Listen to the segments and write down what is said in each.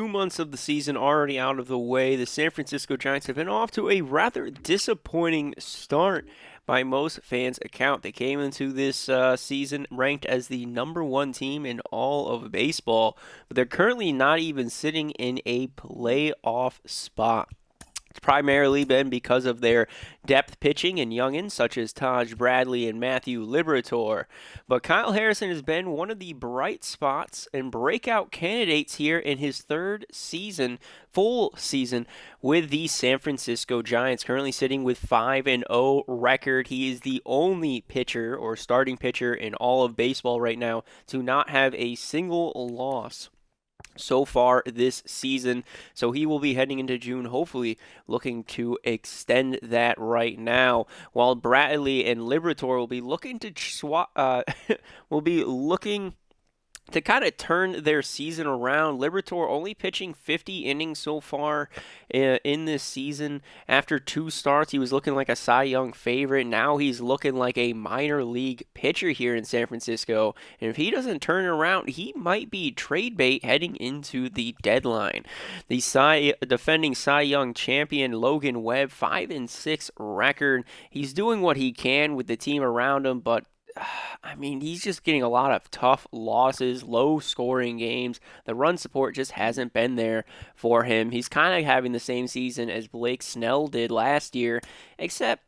2 months of the season already out of the way, the San Francisco Giants have been off to a rather disappointing start by most fans' account. They came into this season ranked as the #1 team in all of baseball, but they're currently not even sitting in a playoff spot. It's primarily been because of their depth pitching and youngins such as Taj Bradley and Matthew Liberatore. But Kyle Harrison has been one of the bright spots and breakout candidates here in his third season, full season, with the San Francisco Giants, currently sitting with 5-0 record. He is the only pitcher or starting pitcher in all of baseball right now to not have a single loss so far this season. So he will be heading into June, hopefully looking to extend that right now. While Bradley and Liberatore will be looking to will be looking to kind of turn their season around. Liberatore only pitching 50 innings so far in this season. After 2 starts, he was looking like a Cy Young favorite. Now he's looking like a minor league pitcher here in San Francisco. And if he doesn't turn around, he might be trade bait heading into the deadline. The defending Cy Young champion Logan Webb, 5-6 record. He's doing what he can with the team around him, but I mean, he's just getting a lot of tough losses, low-scoring games. The run support just hasn't been there for him. He's kind of having the same season as Blake Snell did last year, except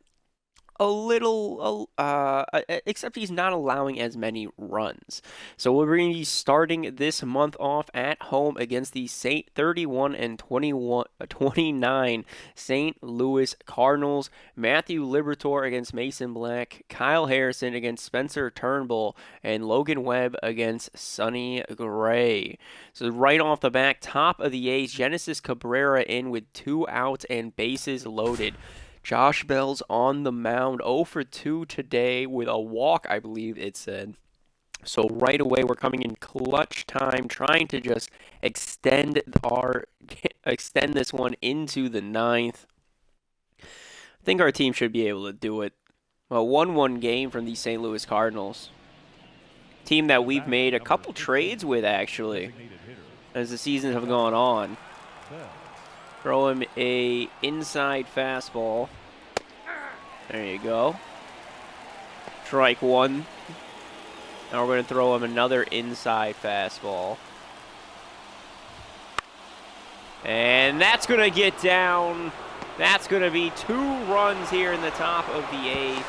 except he's not allowing as many runs. So we're going to be starting this month off at home against the 31-29 St. Louis Cardinals. Matthew Liberatore against Mason Black, Kyle Harrison against Spencer Turnbull, and Logan Webb against Sonny Gray. So right off the back, top of the A's, Genesis Cabrera in with 2 outs and bases loaded. Josh Bell's on the mound, 0 for 2 today with a walk, I believe it said. So right away, we're coming in clutch time, trying to just extend this one into the 9th. I think our team should be able to do it. A 1-1 game from the St. Louis Cardinals. Team that we've made a couple trades with, actually, as the seasons have gone on. Throw him a inside fastball. There you go. Strike 1. Now we're going to throw him another inside fastball. And that's going to get down. That's going to be 2 runs here in the top of the 8th.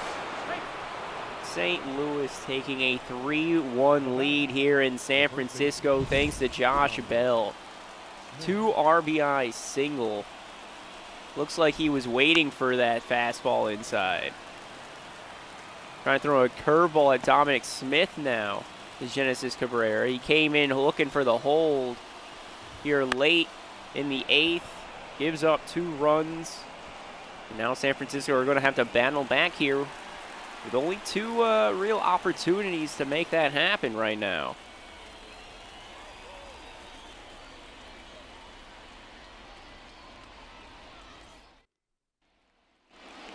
St. Louis taking a 3-1 lead here in San Francisco thanks to Josh Bell. 2 RBI single. Looks like he was waiting for that fastball inside. Trying to throw a curveball at Dominic Smith now is Genesis Cabrera. He came in looking for the hold here late in the 8th. Gives up 2 runs. And now San Francisco are going to have to battle back here with only 2 real opportunities to make that happen right now.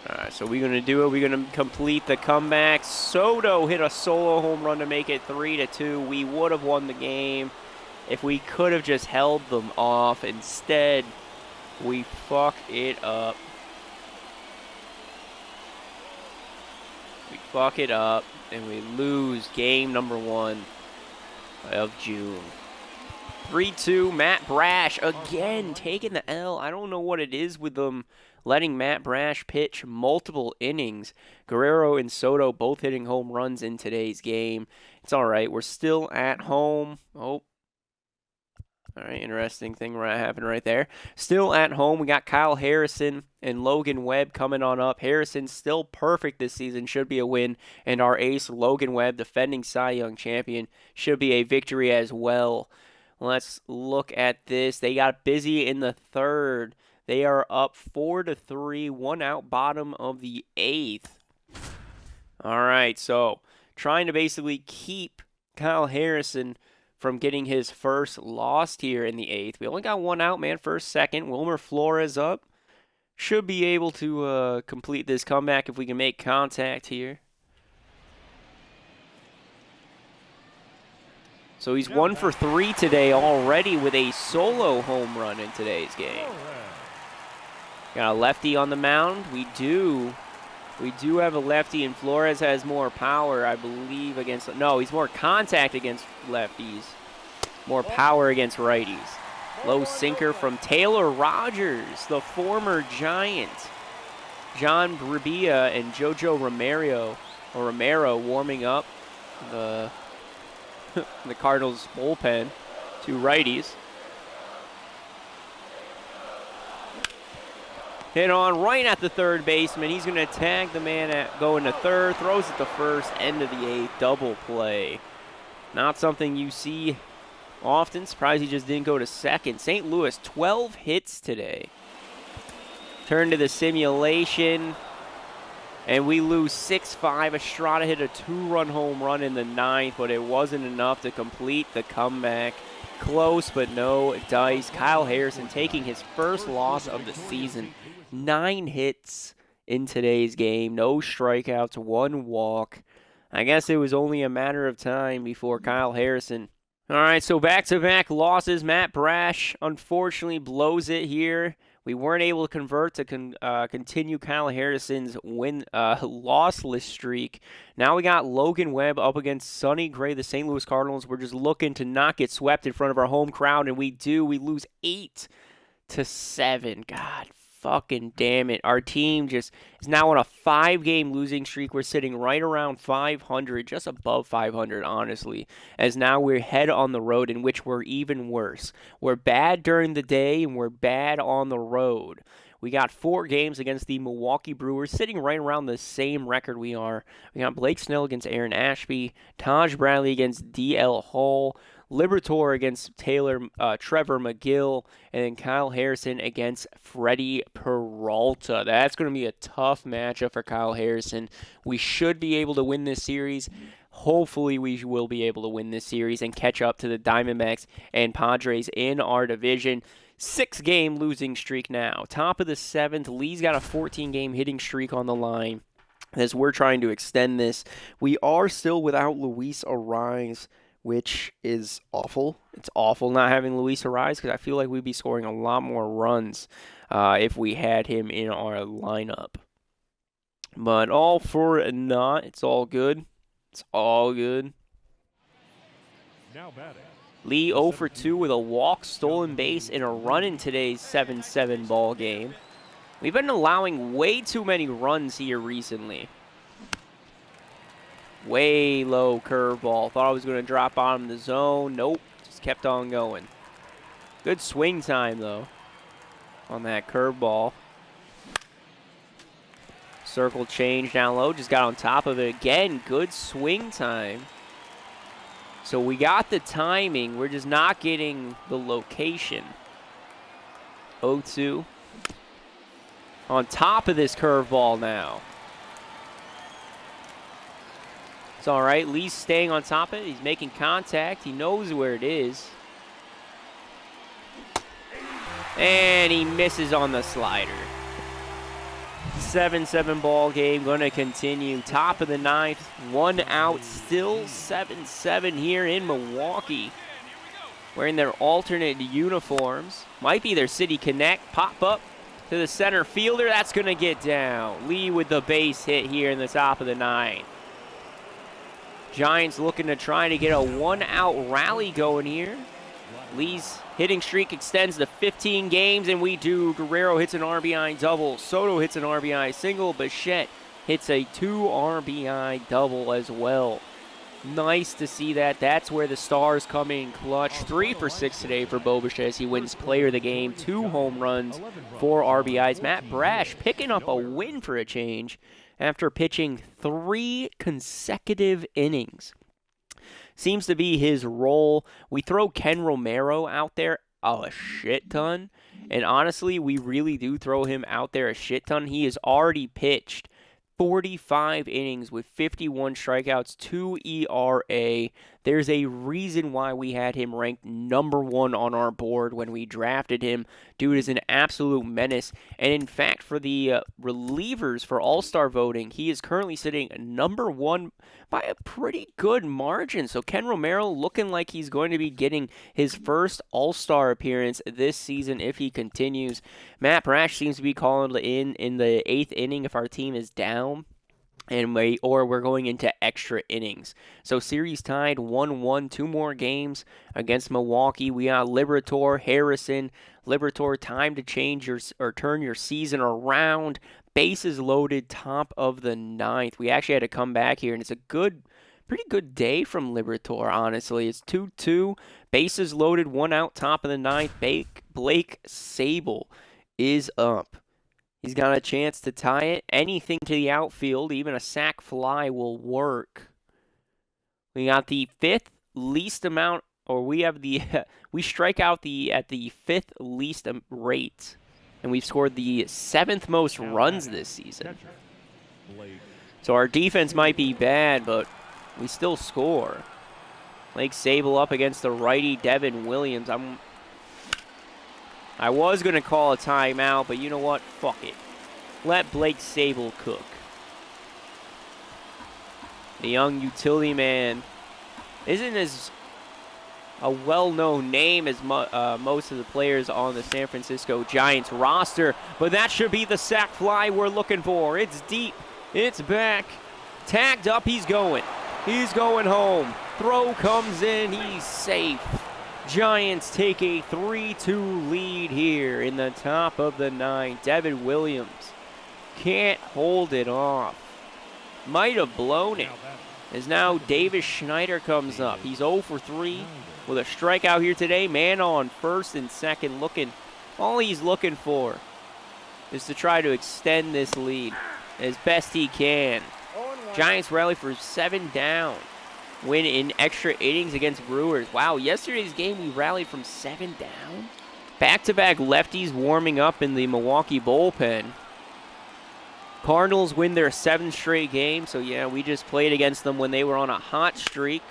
Alright, so we're going to do it. We're going to complete the comeback. Soto hit a solo home run to make it 3-2. We would have won the game if we could have just held them off. Instead, we fuck it up. We fuck it up, and we lose game number 1 of June. 3-2, Matt Brash again taking the L. I don't know what it is with them letting Matt Brash pitch multiple innings. Guerrero and Soto both hitting home runs in today's game. It's all right. We're still at home. Oh. All right, interesting thing happened right there. Still at home. We got Kyle Harrison and Logan Webb coming on up. Harrison's still perfect this season. Should be a win. And our ace, Logan Webb, defending Cy Young champion, should be a victory as well. Let's look at this. They got busy in the 3rd. They are up 4-3, 1 out, bottom of the 8th. All right, so trying to basically keep Kyle Harrison from getting his first loss here in the 8th. We only got 1 out, man, first, second. Wilmer Flores up. Should be able to complete this comeback if we can make contact here. So he's 1 for 3 today already with a solo home run in today's game. Got a lefty on the mound. We do have a lefty, and Flores has more power, I believe, against... No, he's more contact against lefties. More power against righties. Low sinker from Taylor Rogers, the former Giant. John Bribia and Jojo Romero warming up the Cardinals bullpen. Two righties. Hit on right at the third baseman. He's going to tag the man going to third. Throws it to first. End of the eighth. Double play. Not something you see often. Surprised he just didn't go to second. St. Louis, 12 hits today. Turn to the simulation. And we lose 6-5. Estrada hit a 2-run home run in the ninth, but it wasn't enough to complete the comeback. Close, but no dice. Kyle Harrison taking his first loss of the season. 9 hits in today's game. No strikeouts, 1 walk. I guess it was only a matter of time before Kyle Harrison. All right, so back-to-back losses. Matt Brash unfortunately blows it here. We weren't able to convert to continue Kyle Harrison's lossless streak. Now we got Logan Webb up against Sonny Gray, the St. Louis Cardinals. We're just looking to not get swept in front of our home crowd, and we do. We lose 8-7. God fucking damn it. Our team just is now on a 5-game losing streak. We're sitting right around 500, just above 500, honestly, as now we're head on the road, in which we're even worse. We're bad during the day, and we're bad on the road. We got 4 games against the Milwaukee Brewers, sitting right around the same record we are. We got Blake Snell against Aaron Ashby, Taj Bradley against D.L. Hall, Liberatore against Trevor McGill, and then Kyle Harrison against Freddie Peralta. That's going to be a tough matchup for Kyle Harrison. We should be able to win this series. Hopefully we will be able to win this series and catch up to the Diamondbacks and Padres in our division. 6-game losing streak now. Top of the 7th. Lee's got a 14-game hitting streak on the line as we're trying to extend this. We are still without Luis Arraez, which is awful. It's awful not having Luis Arraez because I feel like we'd be scoring a lot more runs if we had him in our lineup. But all for naught. It's all good. It's all good. Now batting. Lee 0 for 2 with a walk, stolen base, and a run in today's 7-7 ball game. We've been allowing way too many runs here recently. Way low curveball. Thought I was going to drop on the zone. Nope. Just kept on going. Good swing time, though, on that curveball. Circle change down low. Just got on top of it again. Good swing time. So we got the timing. We're just not getting the location. 0-2. On top of this curveball now. It's all right. Lee's staying on top of it. He's making contact. He knows where it is. And he misses on the slider. 7-7 ball game. Going to continue. Top of the 9th. 1 out. Still 7-7 here in Milwaukee. Wearing their alternate uniforms. Might be their City Connect. Pop up to the center fielder. That's going to get down. Lee with the base hit here in the top of the 9th. Giants looking to try to get a 1-out rally going here. Lee's hitting streak extends to 15 games, and we do. Guerrero hits an RBI double. Soto hits an RBI single. Bichette hits a 2 RBI double as well. Nice to see that. That's where the stars come in clutch. 3 for 6 today for Bo Bichette as he wins player of the game. 2 home runs, 4 RBIs. Matt Brash picking up a win for a change after pitching 3 consecutive innings. Seems to be his role. We throw Ken Romero out there a shit ton. And honestly, we really do throw him out there a shit ton. He has already pitched 45 innings with 51 strikeouts, 2 ERA. There's a reason why we had him ranked number 1 on our board when we drafted him. Dude is an absolute menace. And in fact, for the relievers for All-Star voting, he is currently sitting number 1 by a pretty good margin. So Ken Romero looking like he's going to be getting his first All-Star appearance this season if he continues. Matt Brash seems to be calling in the 8th inning if our team is down. Or we're going into extra innings. So series tied 1-1, 2 more games against Milwaukee. We got Liberatore, Harrison. Liberatore, time to change or turn your season around. Bases loaded, top of the 9th. We actually had to come back here, and it's a pretty good day from Liberatore, honestly. It's 2-2, bases loaded, 1 out, top of the 9th. Blake Sable is up. He's got a chance to tie it. Anything to the outfield, even a sac fly will work. We got the 5th least amount, or we have the we strike out at the 5th least rate, and we've scored the 7th most runs this season. So our defense might be bad, but we still score. Blake Sable up against the righty Devin Williams. I was going to call a timeout, but you know what? Fuck it. Let Blake Sable cook. The young utility man isn't as a well-known name as most of the players on the San Francisco Giants roster, but that should be the sac fly we're looking for. It's deep. It's back. Tagged up. He's going. He's going home. Throw comes in. He's safe. Giants take a 3-2 lead here in the top of the 9th. Devin Williams can't hold it off. Might have blown it. As now Davis Schneider comes up. He's 0 for 3 with a strikeout here today. Man on first and second looking. All he's looking for is to try to extend this lead as best he can. Giants rally for 7 down. Win in extra innings against Brewers. Wow, yesterday's game we rallied from 7 down. Back-to-back lefties warming up in the Milwaukee bullpen. Cardinals win their 7th straight game, so yeah, we just played against them when they were on a hot streak.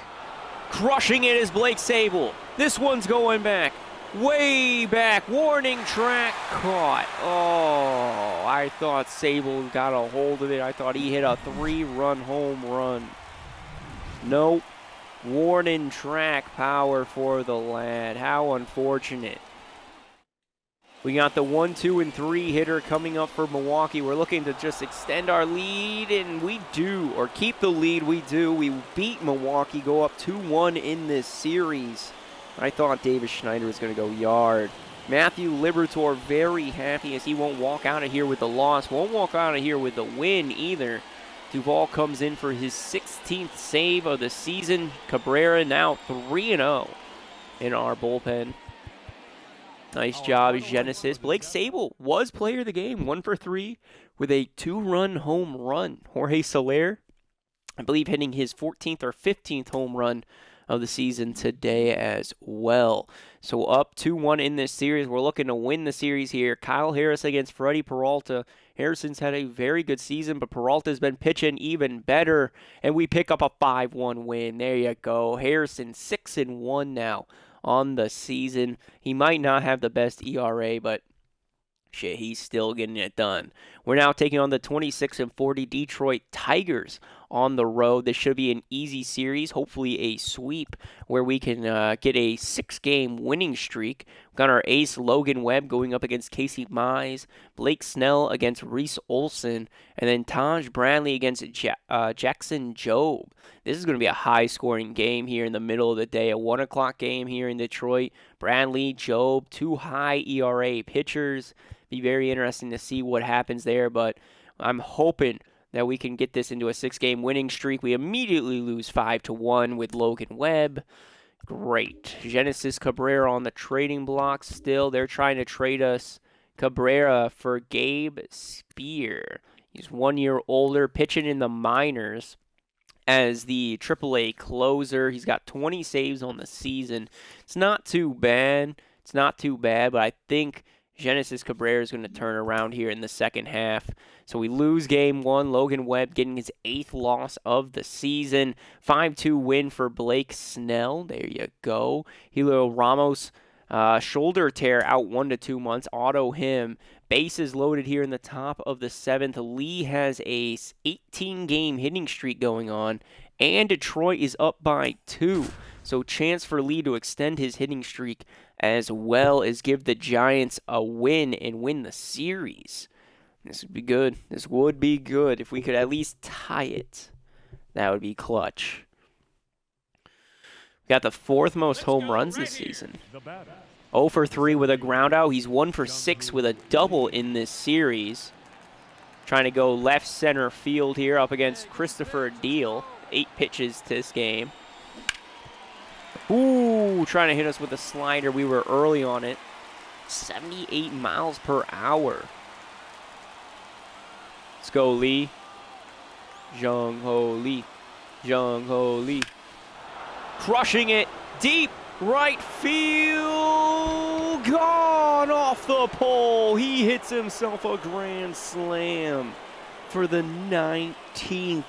Crushing it is Blake Sable. This one's going back. Way back. Warning track caught. Oh, I thought Sable got a hold of it. I thought he hit a 3-run home run. Nope. Warning track power for the lad. How unfortunate. We got the 1, 2, and 3 hitter coming up for Milwaukee. We're looking to just extend our lead, and we do. Or keep the lead, we do. We beat Milwaukee, go up 2-1 in this series. I thought Davis Schneider was going to go yard. Matthew Liberatore very happy as he won't walk out of here with the loss. Won't walk out of here with the win either. Duvall comes in for his 16th save of the season. Cabrera now 3-0 in our bullpen. Nice job, Genesis. Blake Sable was player of the game, 1 for 3 with a 2-run home run. Jorge Soler, I believe, hitting his 14th or 15th home run of the season today as well. So up 2-1 in this series. We're looking to win the series here. Kyle Harris against Freddie Peralta. Harrison's had a very good season, but Peralta's been pitching even better, and we pick up a 5-1 win. There you go. Harrison 6-1 now on the season. He might not have the best ERA, but shit, he's still getting it done. We're now taking on the 26-40 Detroit Tigers on the road. This should be an easy series, hopefully a sweep where we can get a 6-game winning streak. We've got our ace Logan Webb going up against Casey Mize, Blake Snell against Reese Olson, and then Taj Bradley against Jackson Jobe. This is going to be a high-scoring game here in the middle of the day, a 1 o'clock game here in Detroit. Bradley, Jobe, 2 high ERA pitchers. Be very interesting to see what happens there, but I'm hoping that we can get this into a 6-game winning streak. We immediately lose 5-1 with Logan Webb. Great. Genesis Cabrera on the trading block still. They're trying to trade us Cabrera for Gabe Spear. He's 1 year older, pitching in the minors as the AAA closer. He's got 20 saves on the season. It's not too bad. But I think Genesis Cabrera is going to turn around here in the second half. So we lose game 1. Logan Webb getting his 8th loss of the season. 5-2 win for Blake Snell. There you go. Helio Ramos, shoulder tear out 1 to 2 months. Auto him. Bases loaded here in the top of the 7th. Lee has a 18-game hitting streak going on. And Detroit is up by 2. So chance for Lee to extend his hitting streak as well as give the Giants a win and win the series. This would be good. This would be good. If we could at least tie it, that would be clutch. We got the 4th most home runs this season. 0 for 3 with a ground out. He's 1 for 6 with a double in this series. Trying to go left center field here up against Christopher Deal. 8 pitches to this game. Ooh, trying to hit us with a slider. We were early on it. 78 miles per hour. Let's go, Lee. Jung-Ho Lee. Jung-Ho Lee. Crushing it. Deep right field. Gone off the pole. He hits himself a grand slam for the 19th.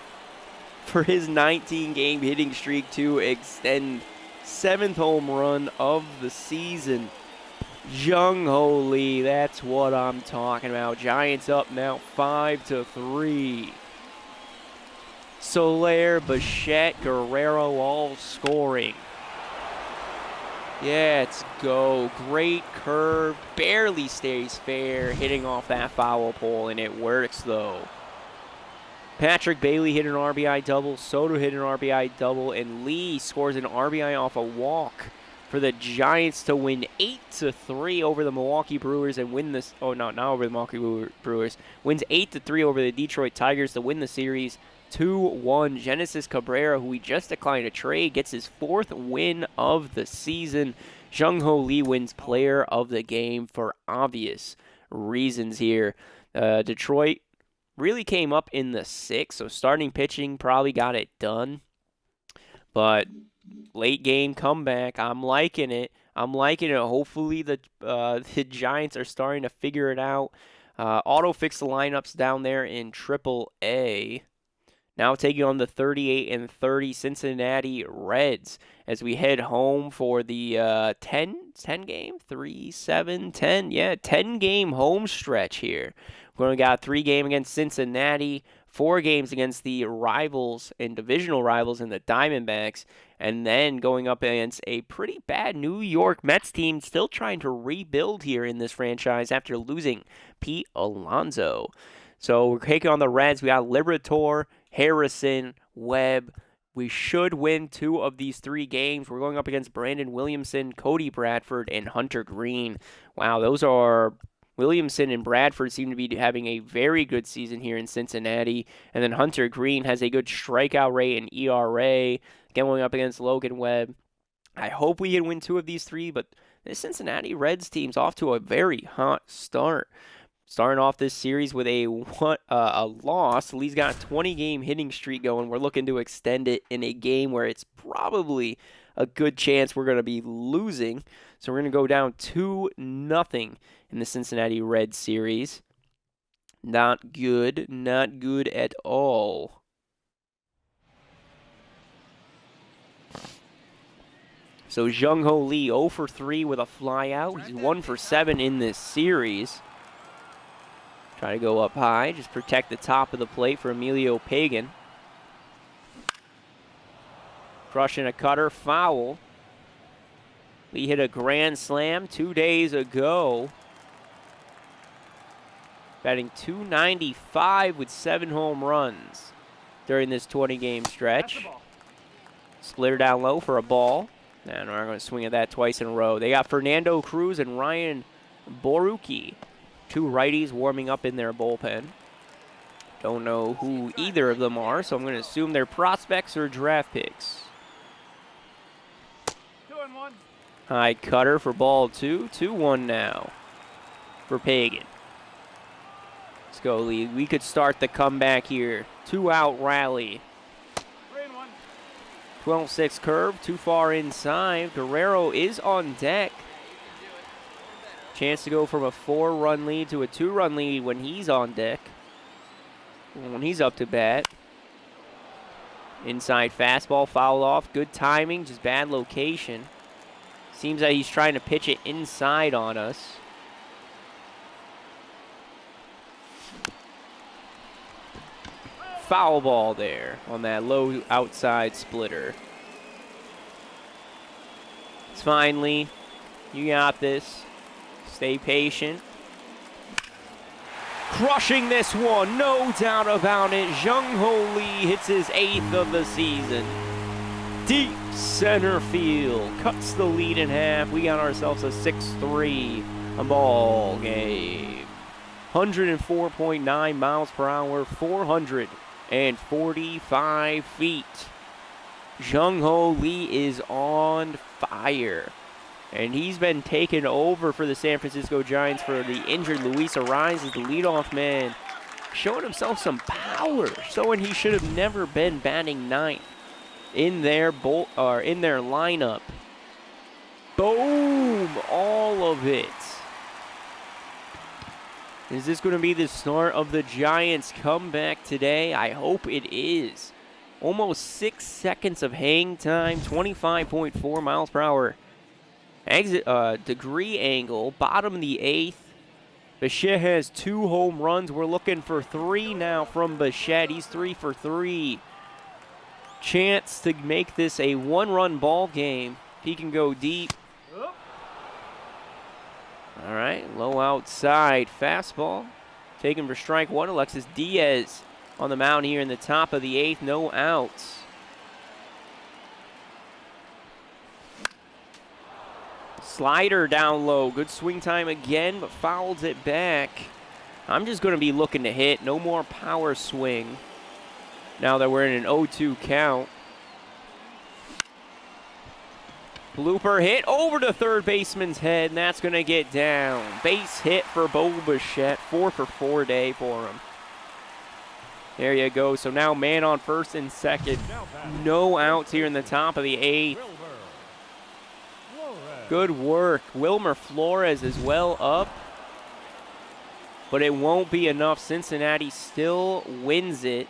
For his 19-game hitting streak to extend. 7th home run of the season. Jung-Ho Lee, that's what I'm talking about. Giants up now 5-3. Soler, Bichette, Guerrero all scoring. Yeah, let's go. Great curve, barely stays fair, hitting off that foul pole, and it works though. Patrick Bailey hit an RBI double, Soto hit an RBI double, and Lee scores an RBI off a walk for the Giants to win 8-3 over the Milwaukee Brewers and win this. Oh, no, not over the Milwaukee Brewers. Wins 8-3 over the Detroit Tigers to win the series 2-1. Genesis Cabrera, who we just declined a trade, gets his 4th win of the season. Jung-Ho Lee wins player of the game for obvious reasons here. Detroit really came up in the 6th, so starting pitching probably got it done. But late game comeback, I'm liking it. I'm liking it. Hopefully the Giants are starting to figure it out. Auto fix the lineups down there in Triple-A. Now taking on the 38-30 Cincinnati Reds as we head home for the 10 game, 10-game home stretch here. We only got 3 games against Cincinnati, 4 games against the rivals and divisional rivals in the Diamondbacks, and then going up against a pretty bad New York Mets team still trying to rebuild here in this franchise after losing Pete Alonso. So we're taking on the Reds. We got Liberatore, Harrison, Webb. We should win 2 of these 3 games. We're going up against Brandon Williamson, Cody Bradford, and Hunter Green. Wow, those are... Williamson and Bradford seem to be having a very good season here in Cincinnati. And then Hunter Green has a good strikeout rate and ERA. Going up against Logan Webb. I hope we can win 2 of these 3, but this Cincinnati Reds team's off to a very hot start. Starting off this series with a loss. Lee's got a 20-game hitting streak going. We're looking to extend it in a game where it's probably a good chance we're going to be losing. So we're going to go down 2-0 in the Cincinnati Reds series. Not good. Not good at all. So Jung-Ho Lee 0 for 3 with a flyout. He's 1 for 7 in this series. Try to go up high. Just protect the top of the plate for Emilio Pagan. Crushing a cutter. Foul. Lee hit a grand slam 2 days ago. Batting .295 with 7 home runs during this 20-game stretch. Splitter down low for a ball. And we're going to swing at that twice in a row. They got Fernando Cruz and Ryan Borucki. 2 righties warming up in their bullpen. Don't know who either of them are, so I'm going to assume they're prospects or draft picks. 2-1. High cutter for ball 2. 2-1 now for Pagan. Let's go, Lee. We could start the comeback here. 2-out rally. 3-1. 12-6 curve, too far inside. Guerrero is on deck. Chance to go from a 4-run lead to a 2-run lead when he's on deck. When he's up to bat. Inside fastball, fouled off. Good timing, just bad location. Seems that he's trying to pitch it inside on us. Foul ball there on that low outside splitter. It's fine, Lee. You got this. Stay patient. Crushing this one, no doubt about it. Jung-Ho Lee hits his 8th of the season. Deep center field. Cuts the lead in half. We got ourselves a 6-3 ball game. 104.9 miles per hour, 445 feet. Jung-Ho Lee is on fire. And he's been taken over for the San Francisco Giants for the injured Luis Arraez as the leadoff man. Showing himself some power. Showing he should have never been batting 9th in their lineup. Boom! All of it. Is this going to be the start of the Giants' comeback today? I hope it is. Almost 6 seconds of hang time, 25.4 miles per hour. Exit degree angle, bottom of the 8th. Bichette has 2 home runs. We're looking for 3 now from Bichette. He's 3 for 3. Chance to make this a 1-run ball game. He can go deep. All right, low outside fastball. Taken for strike 1. Alexis Diaz on the mound here in the top of the 8th. No outs. Slider down low. Good swing time again, but fouls it back. I'm just going to be looking to hit. No more power swing. Now that we're in an 0-2 count. Blooper hit over to third baseman's head, and that's going to get down. Base hit for Bo Bichette. 4 for 4 day for him. There you go. So now man on first and second. No outs here in the top of the 8th. Good work. Wilmer Flores is well up. But it won't be enough. Cincinnati still wins it.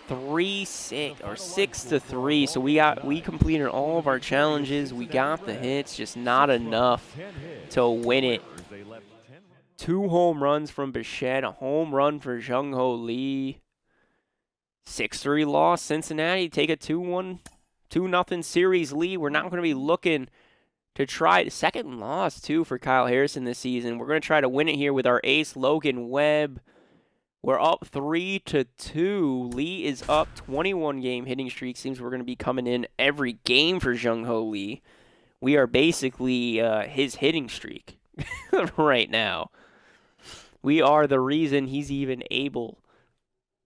6-3. So we completed all of our challenges. We got the hits, just not enough to win it. 2 home runs from Bichette, a home run for Jung-Ho Lee. 6-3 loss. Cincinnati take a 2-0 series lead. We're not going to be looking to try the second loss, too, for Kyle Harrison this season. We're going to try to win it here with our ace, Logan Webb. We're up 3-2. Lee is up 21-game hitting streak. Seems we're going to be coming in every game for Jung-Ho Lee. We are basically his hitting streak right now. We are the reason he's even able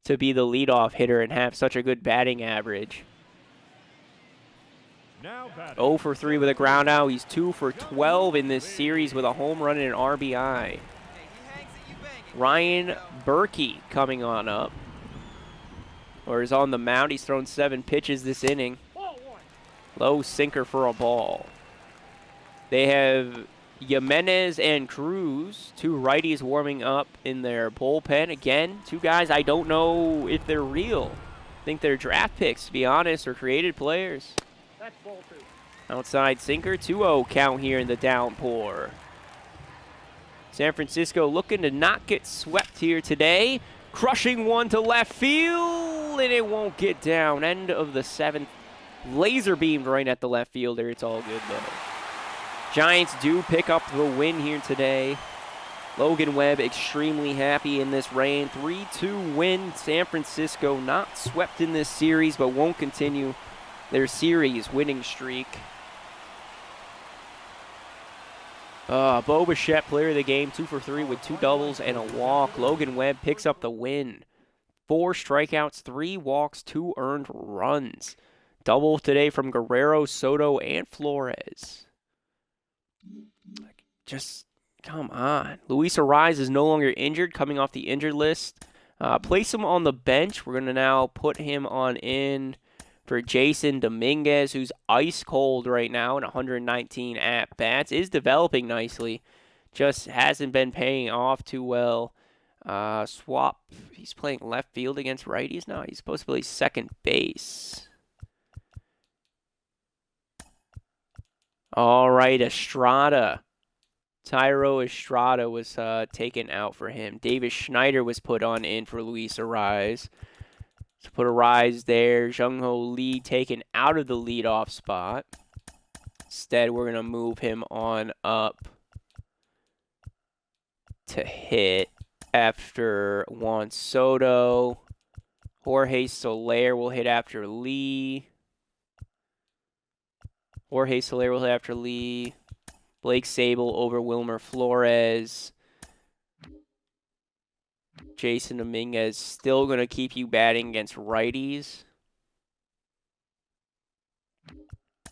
to be the leadoff hitter and have such a good batting average. 0 for 3 with a ground out. He's 2 for 12 in this series with a home run and an RBI. Ryan Berkey coming on up. Or is on the mound. He's thrown 7 pitches this inning. Low sinker for a ball. They have Jimenez and Cruz, 2 righties warming up in their bullpen. Again, 2 guys I don't know if they're real. I think they're draft picks, to be honest, or created players. Outside sinker, 2-0 count here in the downpour. San Francisco looking to not get swept here today. Crushing one to left field, and it won't get down. End of the 7th. Laser beamed right at the left fielder. It's all good, though. Giants do pick up the win here today. Logan Webb extremely happy in this rain. 3-2 win. San Francisco not swept in this series, but won't continue their series winning streak. Bo Bichette, player of the game, 2 for 3 with 2 doubles and a walk. Logan Webb picks up the win. 4 strikeouts, 3 walks, 2 earned runs. Double today from Guerrero, Soto, and Flores. Just, come on. Luis Arraez is no longer injured, coming off the injured list. Place him on the bench. We're going to now put him on in for Jason Dominguez, who's ice cold right now in 119 at-bats. Is developing nicely. just hasn't been paying off too well. Swap, he's playing left field against righties now. He's supposed to play second base. All right, Estrada. Tyro Estrada was taken out for him. Davis Schneider was put on in for Luis Arraez. So put Arraez there. Jung-Ho Lee taken out of the leadoff spot. Instead, we're going to move him on up to hit after Juan Soto. Jorge Soler will hit after Lee. Jorge Soler will hit after Lee. Blake Sable over Wilmer Flores. Jason Dominguez still going to keep you batting against righties.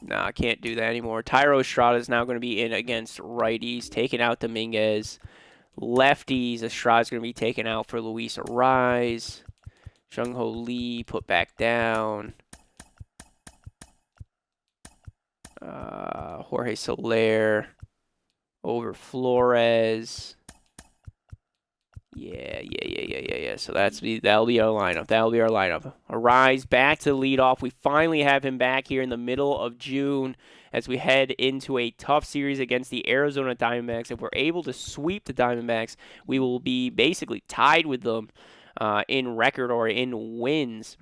Nah, I can't do that anymore. Tyro Estrada is now going to be in against righties, taking out Dominguez. Lefties, Estrada's going to be taken out for Luis Arraez. Jung-Ho Lee put back down. Jorge Soler over Flores. Yeah. So that'll be our lineup. Arraez back to the leadoff. We finally have him back here in the middle of June as we head into a tough series against the Arizona Diamondbacks. If we're able to sweep the Diamondbacks, we will be basically tied with them in record or in wins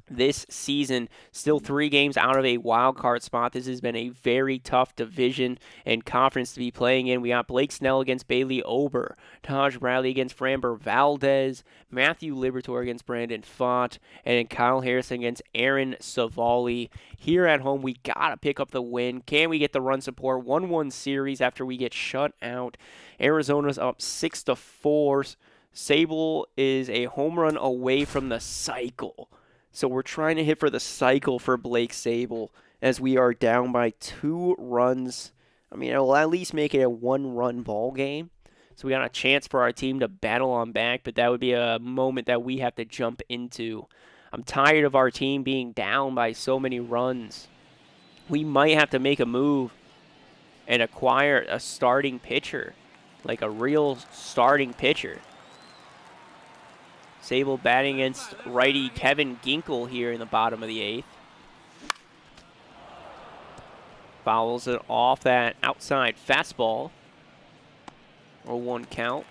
this season. Still 3 games out of a wild card spot. This has been a very tough division and conference to be playing in. We got Blake Snell against Bailey Ober, Taj Bradley against Framber Valdez, Matthew Liberatore against Brandon Pfaadt, and Kyle Harrison against Aaron Savali. Here at home, we gotta pick up the win. Can we get the run support? 1-1 series after we get shut out. Arizona's up 6-4. Sable is a home run away from the cycle. So we're trying to hit for the cycle for Blake Sable as we are down by 2 runs. I mean, it'll at least make it a 1-run ball game. So we got a chance for our team to battle on back, but that would be a moment that we have to jump into. I'm tired of our team being down by so many runs. We might have to make a move and acquire a starting pitcher, like a real starting pitcher. Sable batting against righty Kevin Ginkel here in the bottom of the 8th. Fouls it off that outside fastball. 0-1 count.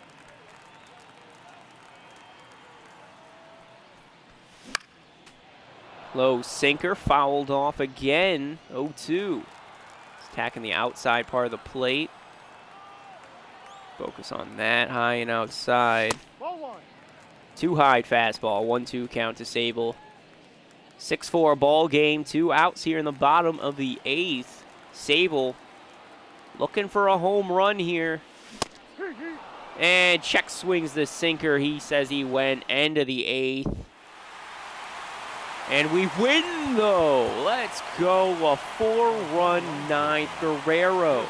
Low sinker fouled off again. 0-2. Attacking the outside part of the plate. Focus on that high and outside. Too high fastball. 1-2 count to Sable. 6-4 ball game. 2 outs here in the bottom of the 8th. Sable looking for a home run here. And check swings the sinker. He says he went end of the 8th. And we win, though. Let's go. A 4-run 9th. Guerrero.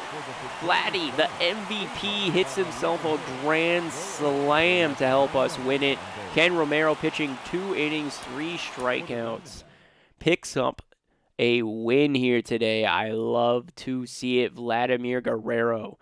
Vladdy, the MVP, hits himself a grand slam to help us win it. Ken Romero pitching 2 innings, 3 strikeouts. Picks up a win here today. I love to see it. Vladimir Guerrero.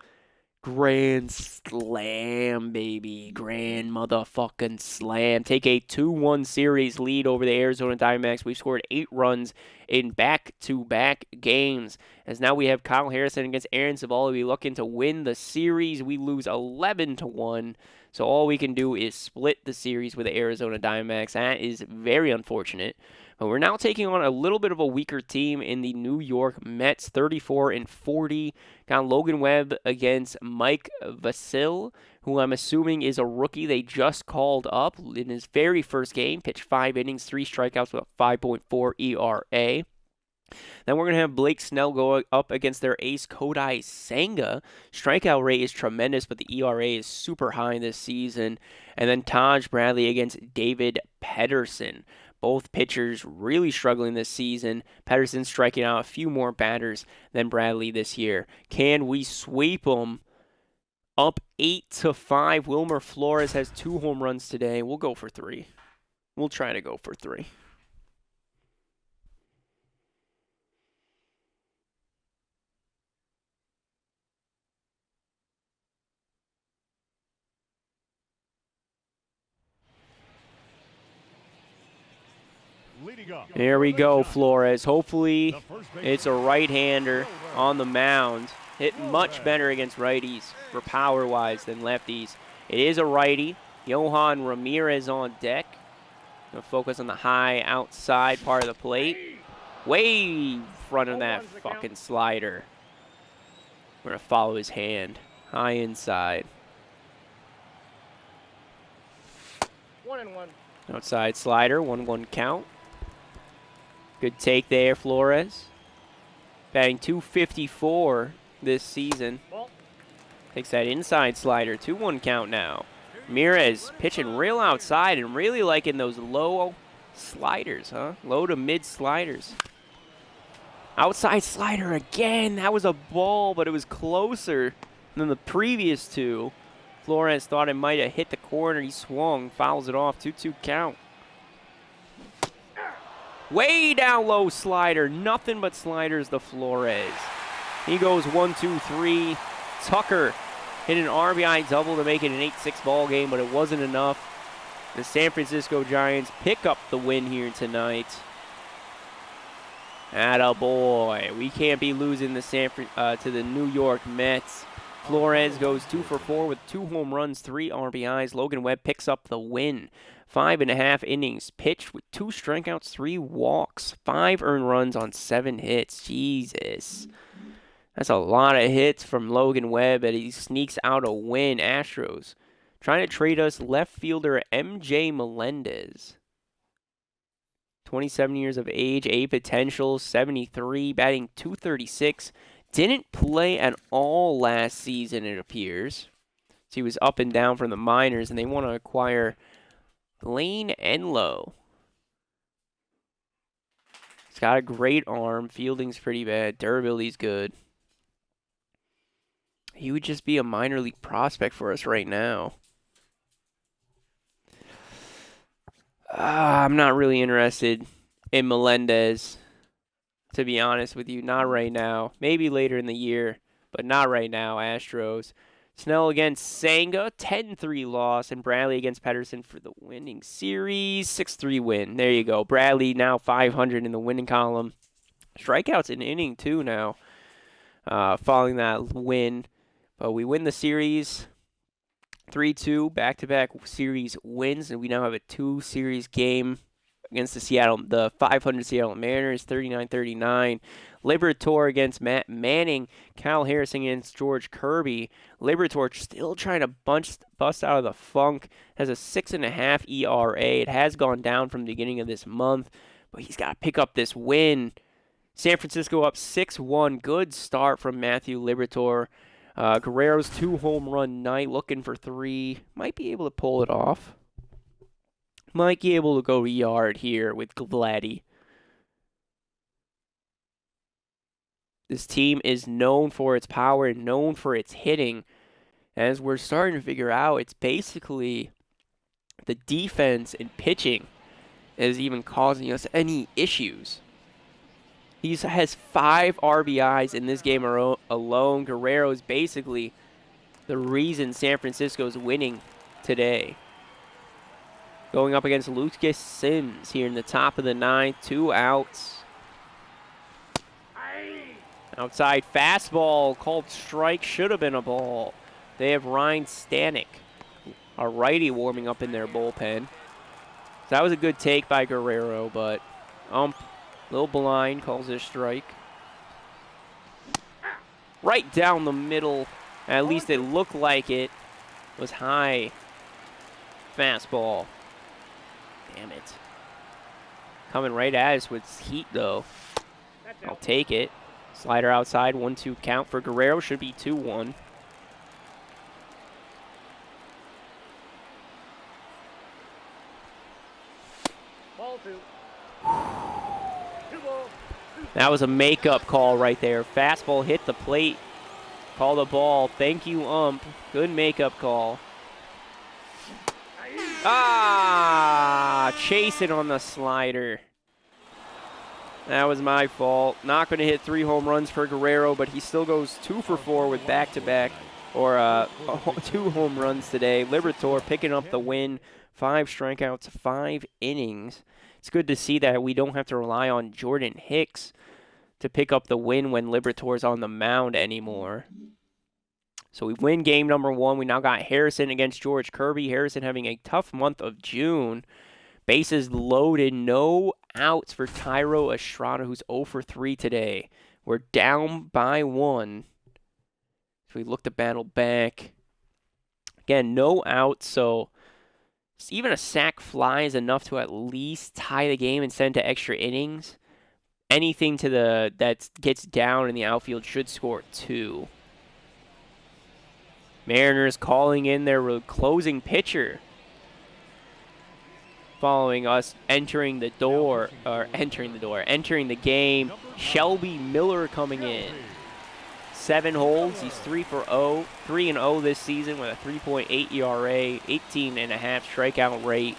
Grand slam, baby. Grand motherfucking slam. Take a 2-1 series lead over the Arizona Diamondbacks. We've scored 8 runs in back-to-back games. As now we have Kyle Harrison against Aaron Savali. We looking to win the series. We lose 11-1. So all we can do is split the series with the Arizona Diamondbacks. That is very unfortunate. But we're now taking on a little bit of a weaker team in the New York Mets, 34-40. Got Logan Webb against Mike Vasil, who I'm assuming is a rookie they just called up in his very first game. Pitched 5 innings, 3 strikeouts with a 5.4 ERA. Then we're going to have Blake Snell go up against their ace, Kodai Senga. Strikeout rate is tremendous, but the ERA is super high this season. And then Taj Bradley against David Pedersen. Both pitchers really struggling this season. Pedersen striking out a few more batters than Bradley this year. Can we sweep them? Up 8-5. Wilmer Flores has 2 home runs today. We'll go for 3. We'll try to go for 3. Leading up. Here we go, Flores. Hopefully it's a right-hander on the mound. Hit much better against righties for power-wise than lefties. It is a righty. Johan Ramirez on deck. Gonna focus on the high outside part of the plate. Way in front of that fucking slider. We're gonna follow his hand. High inside. 1-1. Outside slider, 1-1 count. Good take there, Flores. Batting .254 this season. Takes that inside slider, 2-1 count now. Ramirez pitching real outside and really liking those low sliders, huh? Low to mid sliders. Outside slider again. That was a ball, but it was closer than the previous two. Flores thought it might have hit the corner. He swung, fouls it off, 2-2 count. Way down low slider. Nothing but sliders to Flores. He goes 1-2-3. Tucker hit an RBI double to make it an 8-6 ball game, but it wasn't enough. The San Francisco Giants pick up the win here tonight. Attaboy. We can't be losing to the New York Mets. Flores goes 2 for 4 with 2 home runs, 3 RBIs. Logan Webb picks up the win. 5.5 innings pitched with 2 strikeouts, 3 walks, 5 earned runs on 7 hits. Jesus. That's a lot of hits from Logan Webb, and he sneaks out a win. Astros trying to trade us left fielder MJ Melendez. 27 years of age, A potential, 73, batting .236. Didn't play at all last season, it appears. So he was up and down from the minors, and they want to acquire Lane Enlow. He's got a great arm. Fielding's pretty bad. Durability's good. He would just be a minor league prospect for us right now. I'm not really interested in Melendez, to be honest with you. Not right now. Maybe later in the year, but not right now, Astros. Snell against Senga, 10-3 loss, and Bradley against Pedersen for the winning series, 6-3 win. There you go. Bradley now 500 in the winning column. Strikeouts an inning, too, now, following that win. But we win the series 3-2, back-to-back series wins, and we now have a 2-series game against the 500 Seattle Mariners, 39-39. Liberatore against Matt Manning. Kyle Harrison against George Kirby. Liberatore still trying to bust out of the funk. Has a 6.5 ERA. It has gone down from the beginning of this month, but he's got to pick up this win. San Francisco up 6-1. Good start from Matthew Liberatore. Guerrero's 2 home run night, looking for 3. Might be able to pull it off. Might be able to go yard here with Vladdy. This team is known for its power and known for its hitting. As we're starting to figure out, it's basically the defense and pitching is even causing us any issues. He has 5 RBIs in this game alone. Guerrero is basically the reason San Francisco is winning today. Going up against Lucas Sims here in the top of the 9th. 2 outs. Outside fastball called strike. Should have been a ball. They have Ryan Stanek, a righty, warming up in their bullpen. So that was a good take by Guerrero, but a little blind, calls it a strike. Right down the middle. At least it looked like it was high. Fastball. Damn it. Coming right at us with heat, though. I'll take it. Slider outside, 1-2 count for Guerrero. Should be 2-1. Ball 2. That was a makeup call right there. Fastball hit the plate. Call the ball. Thank you, ump. Good makeup call. Chasing on the slider. That was my fault. Not going to hit 3 home runs for Guerrero, but he still goes 2 for 4 with back-to-back or 2 home runs today. Liberatore picking up the win, 5 strikeouts, 5 innings. It's good to see that we don't have to rely on Jordan Hicks to pick up the win when Liberatore's on the mound anymore. So we win game number 1. We now got Harrison against George Kirby. Harrison having a tough month of June. Bases loaded, no outs for Tyro Estrada, who's 0 for 3 today. We're down by 1. So we look to battle back. Again, no outs, so even a sac fly is enough to at least tie the game and send to extra innings. Anything to that gets down in the outfield should score 2. Mariners calling in their closing pitcher. Following us entering the game, Shelby Miller coming in. 7 holds, he's 3-0 this season with a 3.8 ERA, 18.5 strikeout rate,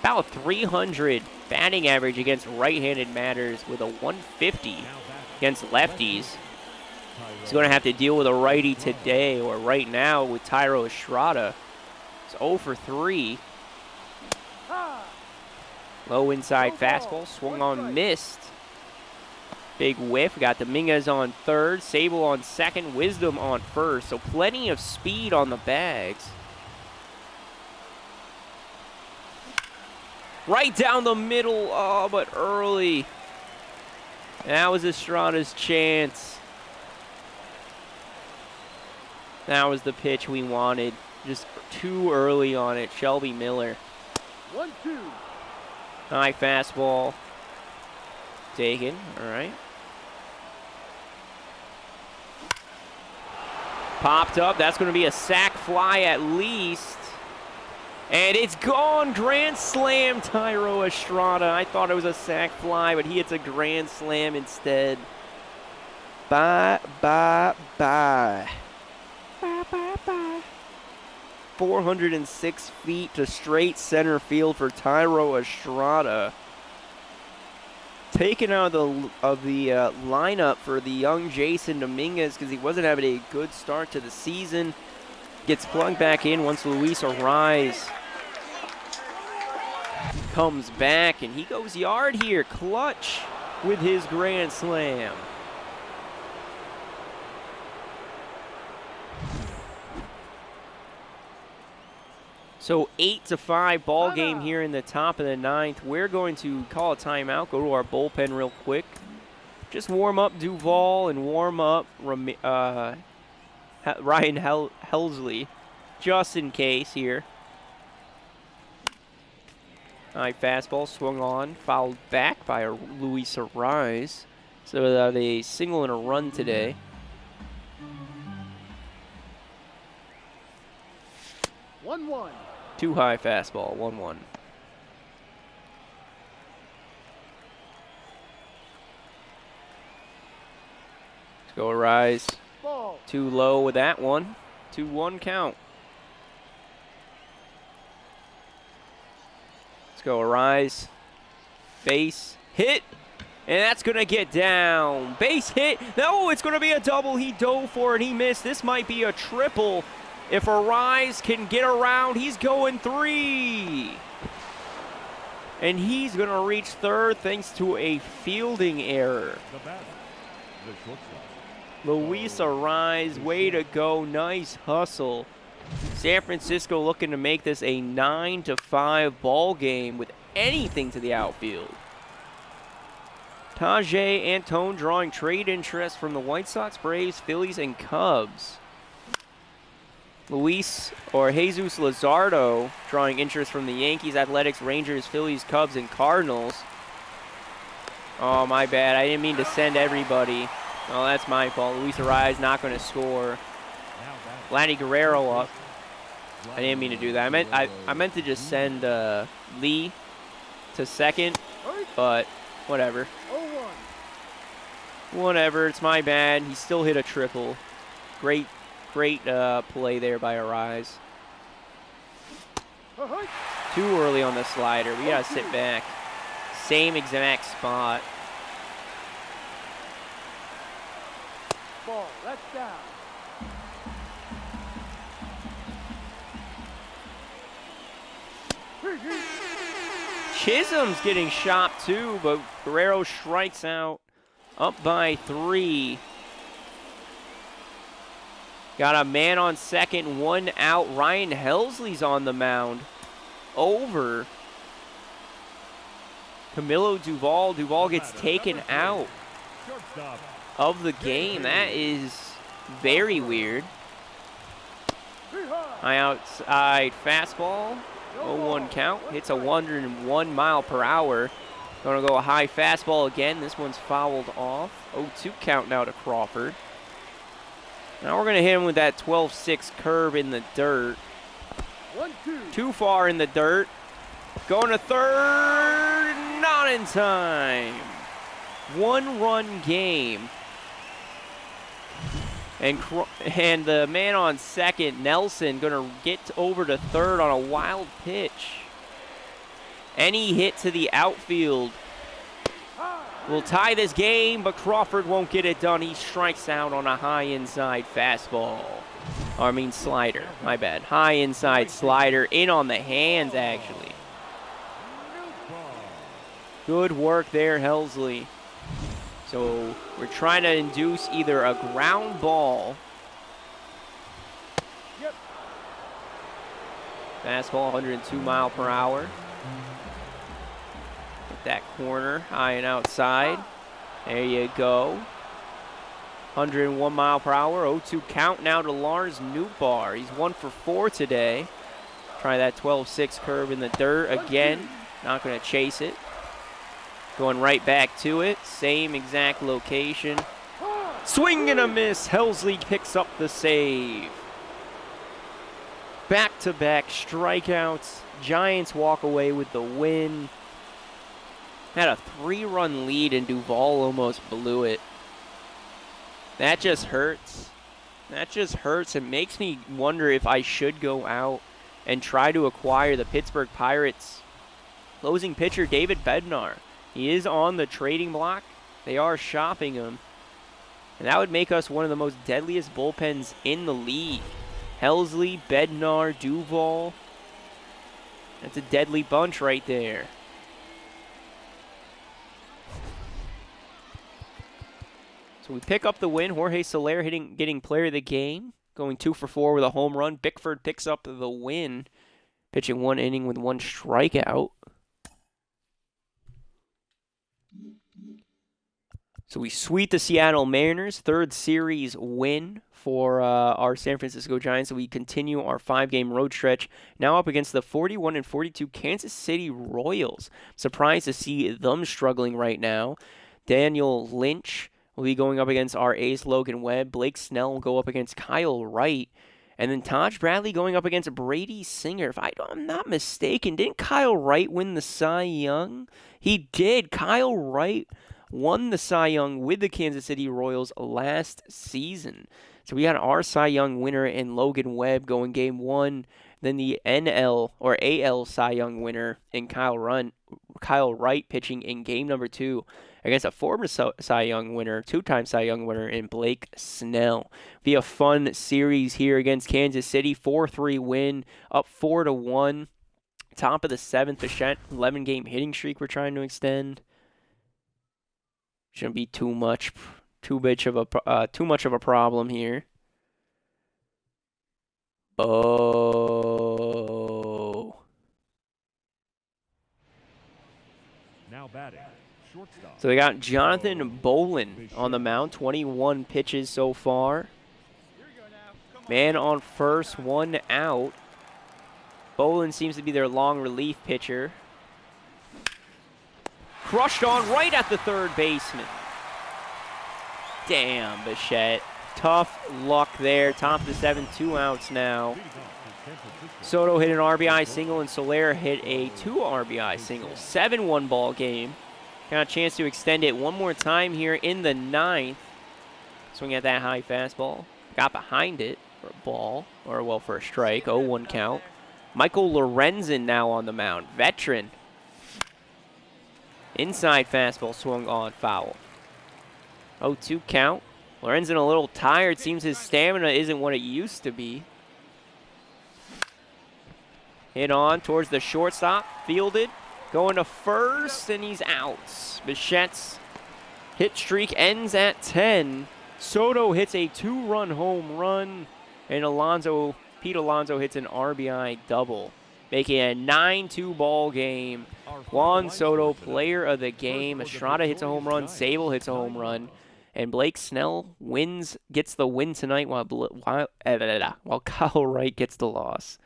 about 300 batting average against right-handed batters with a 150 against lefties. He's going to have to deal with a righty today, or right now, with Tyro Estrada. It's 0 for 3. Low inside fastball, swung on, missed. Big whiff. We got Dominguez on third, Sable on second, Wisdom on first. So plenty of speed on the bags. Right down the middle, oh, but early. That was Estrada's chance. That was the pitch we wanted. Just too early on it. Shelby Miller. 1-2. High fastball. Taken. All right. Popped up. That's going to be a sac fly at least. And it's gone. Grand slam, Tyro Estrada. I thought it was a sac fly, but he hits a grand slam instead. Bye, bye, bye. Bye, bye, bye. 406 feet to straight center field for Tyro Estrada. Taken out of the lineup for the young Jason Dominguez because he wasn't having a good start to the season. Gets plugged back in once Luis Arraez comes back, and he goes yard here. Clutch with his grand slam. So 8-5 ball game here in the top of the 9th. We're going to call a timeout, go to our bullpen real quick. Just warm up Duvall and warm up Ryan Helsley, just in case here. High fastball swung on, fouled back by Luis Arraez. So they single and a run today. One. Too high fastball, 1-1. Let's go Arraez. Ball. Too low with that one. 2-1 count. Let's go Arraez. Base hit. And that's going to get down. Base hit. No, it's going to be a double. He dove for it. He missed. This might be a triple. If Arraez can get around, he's going 3. And he's going to reach third thanks to a fielding error. Luis Arraez, way to go. Nice hustle. San Francisco looking to make this a 9-5 ball game with anything to the outfield. Tajay Antone drawing trade interest from the White Sox, Braves, Phillies, and Cubs. Jesus Luzardo drawing interest from the Yankees, Athletics, Rangers, Phillies, Cubs, and Cardinals. Oh, my bad. I didn't mean to send everybody. Oh, that's my fault. Luis Arraez not going to score. Vladdy Guerrero up. I didn't mean to do that. I meant to just send Lee to second, but whatever. Whatever. It's my bad. He still hit a triple. Great play there by Arraez. Too early on the slider. We got to sit back. Same exact spot. Ball. That's down. Chisholm's getting shot too, but Guerrero strikes out. Up by 3. Got a man on second, 1 out. Ryan Helsley's on the mound. Over Camilo Duvall. Duvall gets taken out of the game. That is very weird. High outside fastball. 0-1 count. Hits a 101 mile per hour. Gonna go a high fastball again. This one's fouled off. 0-2 count now to Crawford. Now we're gonna hit him with that 12-6 curve in the dirt. 1-2. Too far in the dirt. Going to third. Not in time. 1-run game. And the man on second, Nelson, going to get over to third on a wild pitch. Any hit to the outfield will tie this game, but Crawford won't get it done. He strikes out on a high inside fastball. I mean slider, my bad. High inside slider, in on the hands actually. Good work there, Helsley. So we're trying to induce either a ground ball. Fastball, 102 mile per hour. Hit that corner, high and outside. There you go. 101 mile per hour, 0-2 count now to Lars Nootbaar. He's 1 for 4 today. Try that 12-6 curve in the dirt again. Not going to chase it. Going right back to it. Same exact location. Swing and a miss. Helsley picks up the save. Back-to-back strikeouts. Giants walk away with the win. Had a 3-run lead and Duvall almost blew it. That just hurts. That just hurts and makes me wonder if I should go out and try to acquire the Pittsburgh Pirates closing pitcher David Bednar. He is on the trading block. They are shopping him. And that would make us one of the most deadliest bullpens in the league. Helsley, Bednar, Duvall. That's a deadly bunch right there. So we pick up the win. Jorge Soler getting player of the game. Going 2 for 4 with a home run. Bickford picks up the win. Pitching 1 inning with 1 strikeout. So we sweep the Seattle Mariners, 3rd series win for our San Francisco Giants. So we continue our 5-game road stretch, now up against the 41-42 Kansas City Royals. Surprised to see them struggling right now. Daniel Lynch will be going up against our ace Logan Webb. Blake Snell will go up against Kyle Wright. And then Taj Bradley going up against Brady Singer. If I'm not mistaken, didn't Kyle Wright win the Cy Young? He did. Kyle Wright won the Cy Young with the Kansas City Royals last season. So we got our Cy Young winner in Logan Webb going game 1. Then the NL or AL Cy Young winner in Kyle Wright pitching in game number 2 against a former Cy Young winner, 2-time Cy Young winner in Blake Snell. Be a fun series here against Kansas City. 4-3 win, up 4-1. Top of the 7th, Bichette, 11-game hitting streak we're trying to extend. Shouldn't be too much of a problem here. Oh. Now batting, shortstop. So they got Jonathan Bolin on the mound, 21 pitches so far. Man on first, 1 out. Bolin seems to be their long relief pitcher. Crushed on right at the third baseman. Damn, Bichette. Tough luck there. Top of the 7th, 2 outs now. Soto hit an RBI single and Soler hit a 2 RBI single. 7-1 ball game. Got a chance to extend it one more time here in the 9th. Swing at that high fastball. Got behind it for a ball, or well, for a strike. 0-1 count. Michael Lorenzen now on the mound. Veteran. Inside fastball swung on, foul. 0-2 count. Lorenzen a little tired. Seems his stamina isn't what it used to be. Hit on towards the shortstop, fielded, going to first, and he's out. Bichette's hit streak ends at 10. Soto hits a 2-run home run, and Pete Alonso hits an RBI double, making it a 9-2 ball game. Juan Soto, player of the game. Estrada hits a home run, Sable hits a home run, and Blake Snell gets the win tonight while Kyle Wright gets the loss.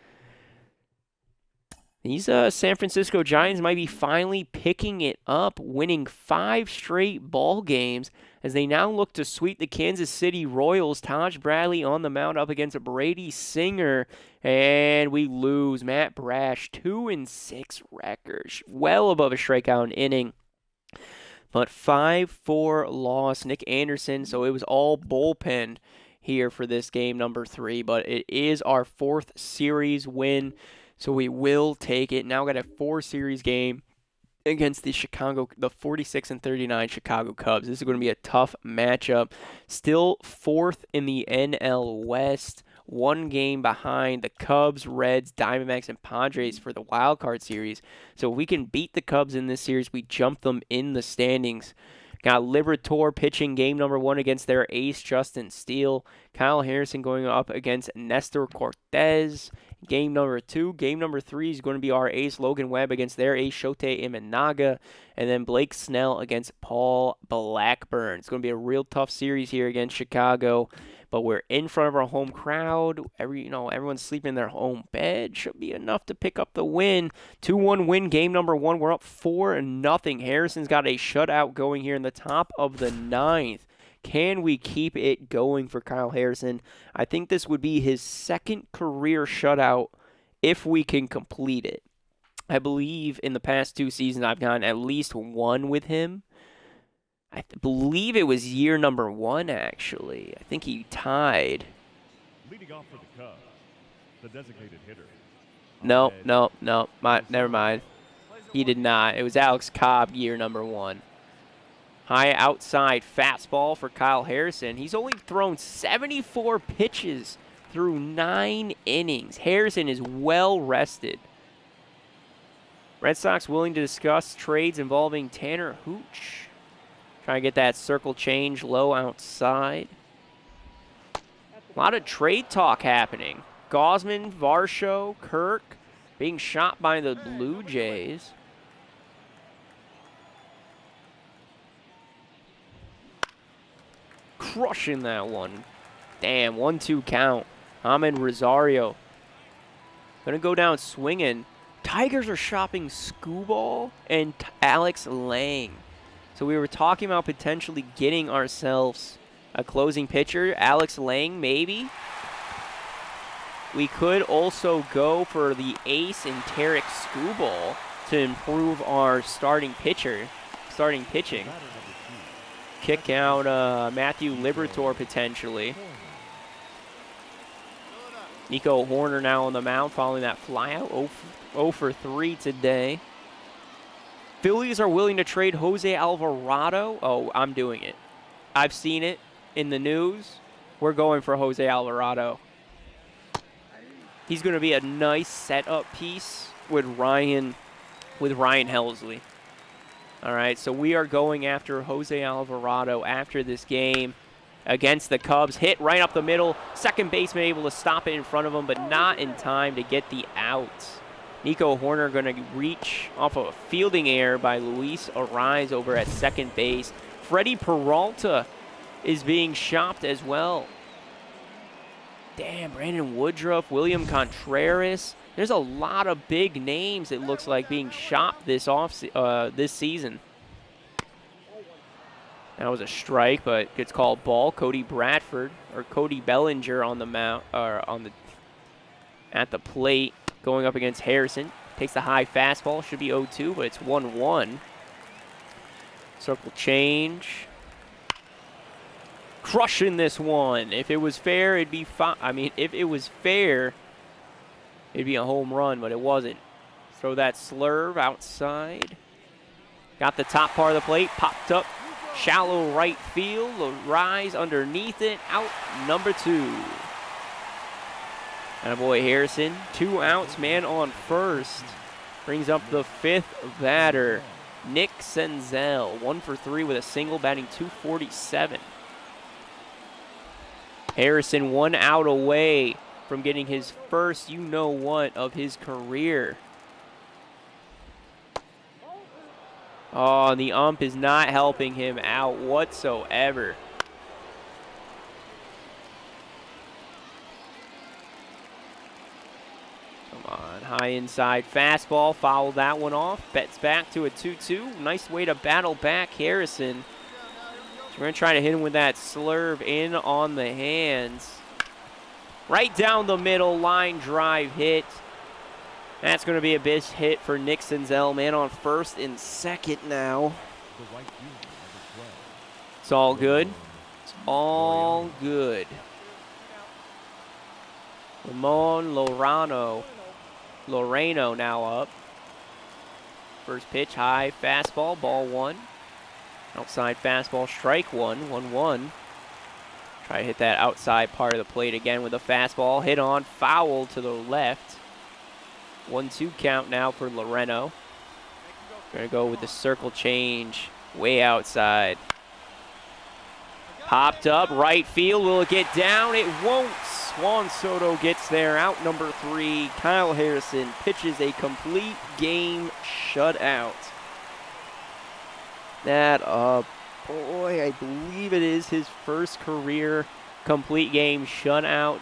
These San Francisco Giants might be finally picking it up, winning 5 straight ball games as they now look to sweep the Kansas City Royals. Taj Bradley on the mound up against Brady Singer, and we lose. Matt Brash, 2-6 record, well above a strikeout inning, but 5-4 loss. Nick Anderson, so it was all bullpen here for this game number 3, but it is our 4th series win. So we will take it. Now got a 4-series game against the 46-39 Chicago Cubs. This is going to be a tough matchup. Still 4th in the NL West. 1 game behind the Cubs, Reds, Diamondbacks, and Padres for the wild card series. So if we can beat the Cubs in this series, we jump them in the standings. Got Liberatore pitching game number 1 against their ace, Justin Steele. Kyle Harrison going up against Nestor Cortez. Game number 2. Game number 3 is going to be our ace, Logan Webb, against their ace, Shotei Imanaga. And then Blake Snell against Paul Blackburn. It's going to be a real tough series here against Chicago. But we're in front of our home crowd. Everyone's sleeping in their home bed. Should be enough to pick up the win. 2-1 win, game number 1. We're up 4-0. Harrison's got a shutout going here in the top of the 9th. Can we keep it going for Kyle Harrison? I think this would be his 2nd career shutout if we can complete it. I believe in the past 2 seasons I've gotten at least 1 with him. I believe it was year number 1, actually. I think he tied. Leading off for the Cubs, the designated hitter. No. Never mind. He did not. It was Alex Cobb, year number 1. High outside fastball for Kyle Harrison. He's only thrown 74 pitches through 9 innings. Harrison is well rested. Red Sox willing to discuss trades involving Tanner Hooch. Trying to get that circle change low outside. A lot of trade talk happening. Gausman, Varsho, Kirk being shot by the Blue Jays. Crushing that one. Damn, 1-2 count. Amed Rosario. Gonna go down swinging. Tigers are shopping Skubal and Alex Lang. So we were talking about potentially getting ourselves a closing pitcher. Alex Lang, maybe. We could also go for the ace and Tarek Skubal to improve our starting pitching. Kick out Matthew Liberatore potentially. Nico Horner now on the mound following that flyout. 0 for 3 today. Phillies are willing to trade Jose Alvarado. Oh, I'm doing it. I've seen it in the news. We're going for Jose Alvarado. He's going to be a nice setup piece with Ryan Helsley. All right, so we are going after Jose Alvarado after this game against the Cubs. Hit right up the middle. Second baseman able to stop it in front of him, but not in time to get the out. Nico Horner going to reach off of a fielding error by Luis Ariz over at second base. Freddie Peralta is being shopped as well. Damn, Brandon Woodruff, William Contreras. There's a lot of big names, it looks like, being shopped this season. That was a strike, but it's called ball. Cody Bellinger on the mount, or at the plate, going up against Harrison. Takes the high fastball, should be 0-2, but it's 1-1. Circle change. Crushing this one. If it was fair, it'd be fine. I mean, if it was fair, it'd be a home run, but it wasn't. Throw that slurve outside. Got the top part of the plate, popped up. Shallow right field, a rise underneath it, out number 2. And boy, Harrison, 2 outs, man on first. Brings up the 5th batter, Nick Senzel, 1 for 3 with a single, batting .247. Harrison 1 out away from getting his first you-know-what of his career. Oh, and the ump is not helping him out whatsoever. Come on, high inside fastball, fouled that one off. Bets back to a 2-2. Nice way to battle back Harrison. So we're going to try to hit him with that slurve in on the hands. Right down the middle, line drive hit. That's going to be a big hit for Nick Senzel, man on first and second now. It's all good. It's all good. Ramon Loreno now up. First pitch, high fastball, ball 1. Outside fastball, strike 1, 1-1. Try to hit that outside part of the plate again with a fastball. Hit on, foul to the left. 1-2 count now for Loreno. Gonna go with the circle change way outside. Popped up, right field. Will it get down? It won't. Juan Soto gets there. Out number 3. Kyle Harrison pitches a complete game shutout. That, boy, I believe it is his first career complete game shutout.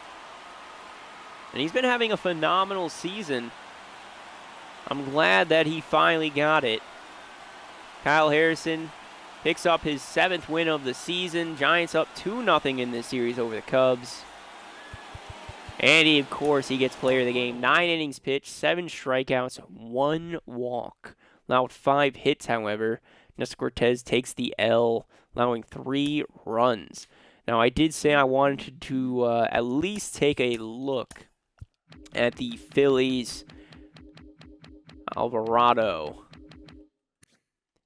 And he's been having a phenomenal season. I'm glad that he finally got it. Kyle Harrison picks up his 7th win of the season. Giants up 2-0 in this series over the Cubs. And he, of course, he gets player of the game. 9 innings pitched, 7 strikeouts, 1 walk. Allowed 5 hits, however. Nestor Cortez takes the L, allowing 3 runs. Now, I did say I wanted to at least take a look at the Phillies' Alvarado,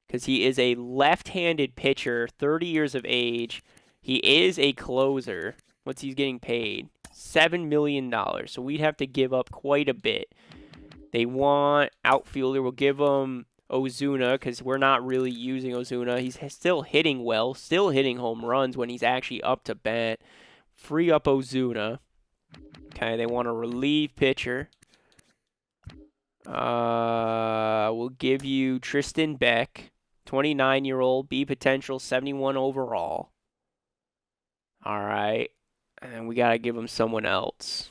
because he is a left-handed pitcher, 30 years of age. He is a closer. What's he getting paid? $7 million. So we'd have to give up quite a bit. They want outfielder. We'll give him Ozuna because we're not really using Ozuna. He's still hitting well, still hitting home runs when he's actually up to bat. Free up Ozuna. Okay, they want a relief pitcher. We'll give you Tristan Beck, 29-year-old, B potential, 71 overall. All right, and we gotta give him someone else.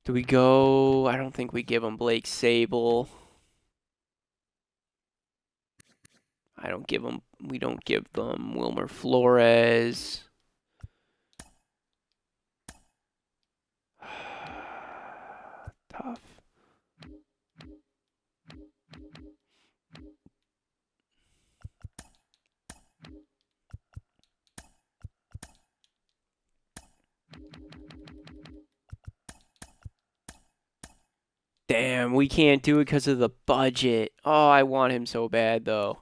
Do we go? I don't think we give him Blake Sable. We don't give them Wilmer Flores. Tough. Damn, we can't do it because of the budget. Oh, I want him so bad, though.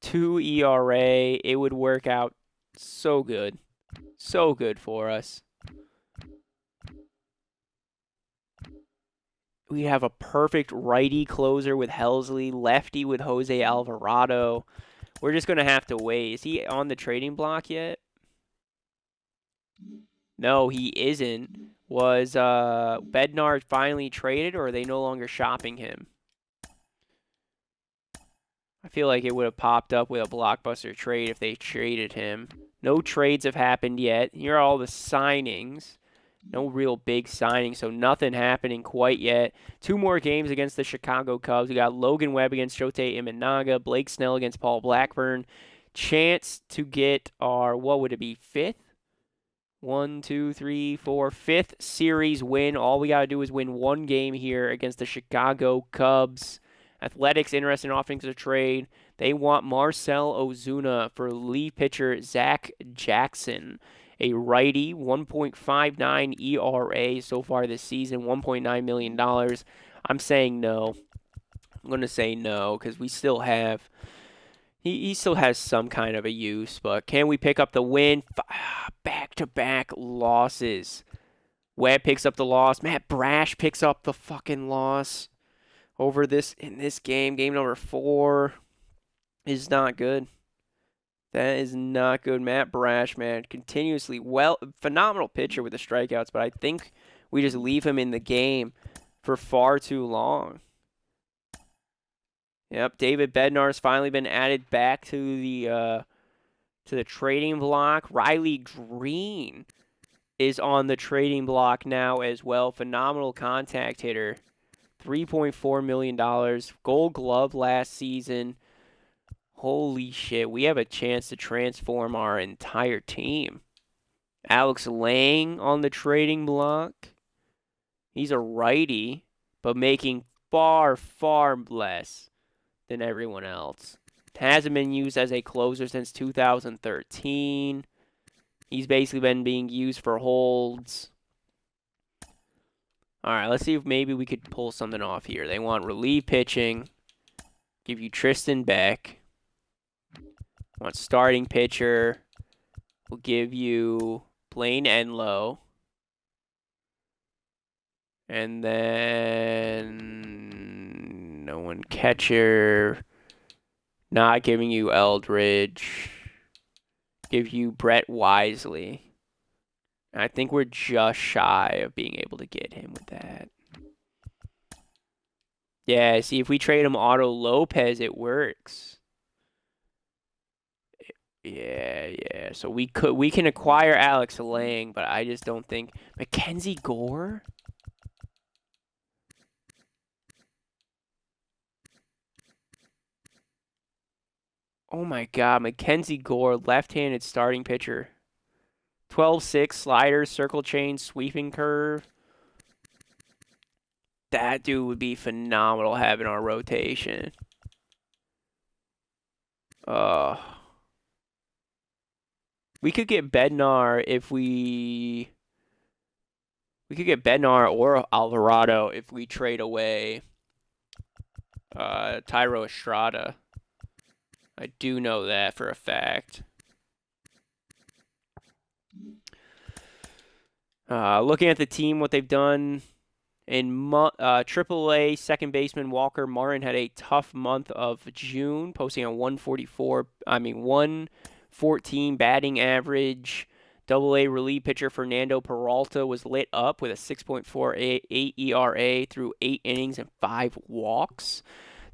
2 ERA, it would work out so good. So good for us. We have a perfect righty closer with Helsley, lefty with Jose Alvarado. We're just going to have to wait. Is he on the trading block yet? No, he isn't. Was Bednar finally traded, or are they no longer shopping him? I feel like it would have popped up with a blockbuster trade if they traded him. No trades have happened yet. Here are all the signings. No real big signings, so nothing happening quite yet. 2 more games against the Chicago Cubs. We got Logan Webb against Shota Imanaga, Blake Snell against Paul Blackburn. Chance to get our, what would it be, 5th? 1, 2, 3, 4, 5th series win. All we got to do is win 1 game here against the Chicago Cubs. Athletics interested in offering a trade. They want Marcell Ozuna for relief pitcher Zach Jackson. A righty, 1.59 ERA so far this season, $1.9 million. I'm saying no. I'm going to say no because we still have He still has some kind of a use, but can we pick up the win? Back-to-back losses. Webb picks up the loss. Matt Brash picks up the fucking loss over this in this game. Game number 4 is not good. That is not good. Matt Brash, man, continuously phenomenal pitcher with the strikeouts, but I think we just leave him in the game for far too long. Yep, David Bednar's finally been added back to the trading block. Riley Green is on the trading block now as well. Phenomenal contact hitter. $3.4 million. Gold Glove last season. Holy shit, we have a chance to transform our entire team. Alex Lang on the trading block. He's a righty, but making far, far less than everyone else. Hasn't been used as a closer since 2013. He's basically been being used for holds. All right, let's see if maybe we could pull something off here. They want relief pitching. Give you Tristan Beck. Want starting pitcher. We'll give you Blaine Enlow. And then no one catcher. Not giving you Eldridge. Give you Brett Wisely. I think we're just shy of being able to get him with that. Yeah, see, if we trade him Otto Lopez, it works. Yeah. So we can acquire Alex Lang, but I just don't think Mackenzie Gore. Oh my God, Mackenzie Gore, left-handed starting pitcher. 12-6 slider, circle chain, sweeping curve. That dude would be phenomenal having our rotation. We could get Bednar if we could get Bednar or Alvarado if we trade away Tyro Estrada. I do know that for a fact. Looking at the team, what they've done in AAA, second baseman Walker Martin had a tough month of June, posting a 114 batting average. AA relief pitcher Fernando Peralta was lit up with a 6.48 ERA through 8 innings and 5 walks.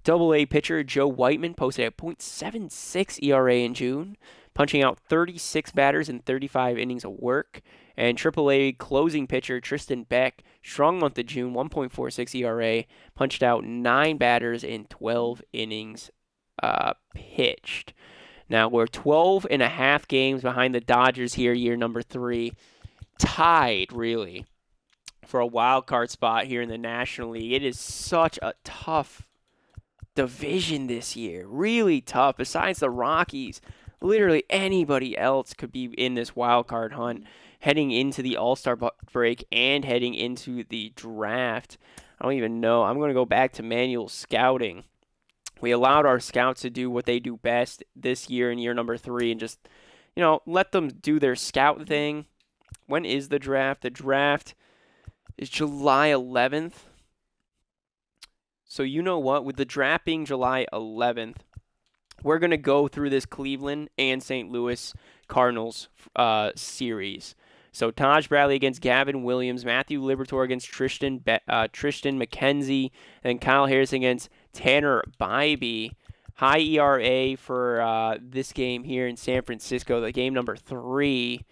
AA pitcher Joe Whiteman posted a .76 ERA in June, punching out 36 batters in 35 innings of work. And AAA closing pitcher Tristan Beck, strong month of June, 1.46 ERA, punched out 9 batters in 12 innings pitched. Now we're 12.5 games behind the Dodgers here, year number 3. Tied, really, for a wild card spot here in the National League. It is such a tough division this year. Really tough. Besides the Rockies, literally anybody else could be in this wild card hunt heading into the All-Star break and heading into the draft. I don't even know. I'm going to go back to manual scouting. We allowed our scouts to do what they do best this year in year number 3 and just, let them do their scout thing. When is the draft? The draft is July 11th. So you know what? With the draft being July 11th, we're going to go through this Cleveland and St. Louis Cardinals series. So Taj Bradley against Gavin Williams, Matthew Liberatore against Tristan McKenzie, and Kyle Harris against Tanner Bybee. High ERA for this game here in San Francisco, the game number 3.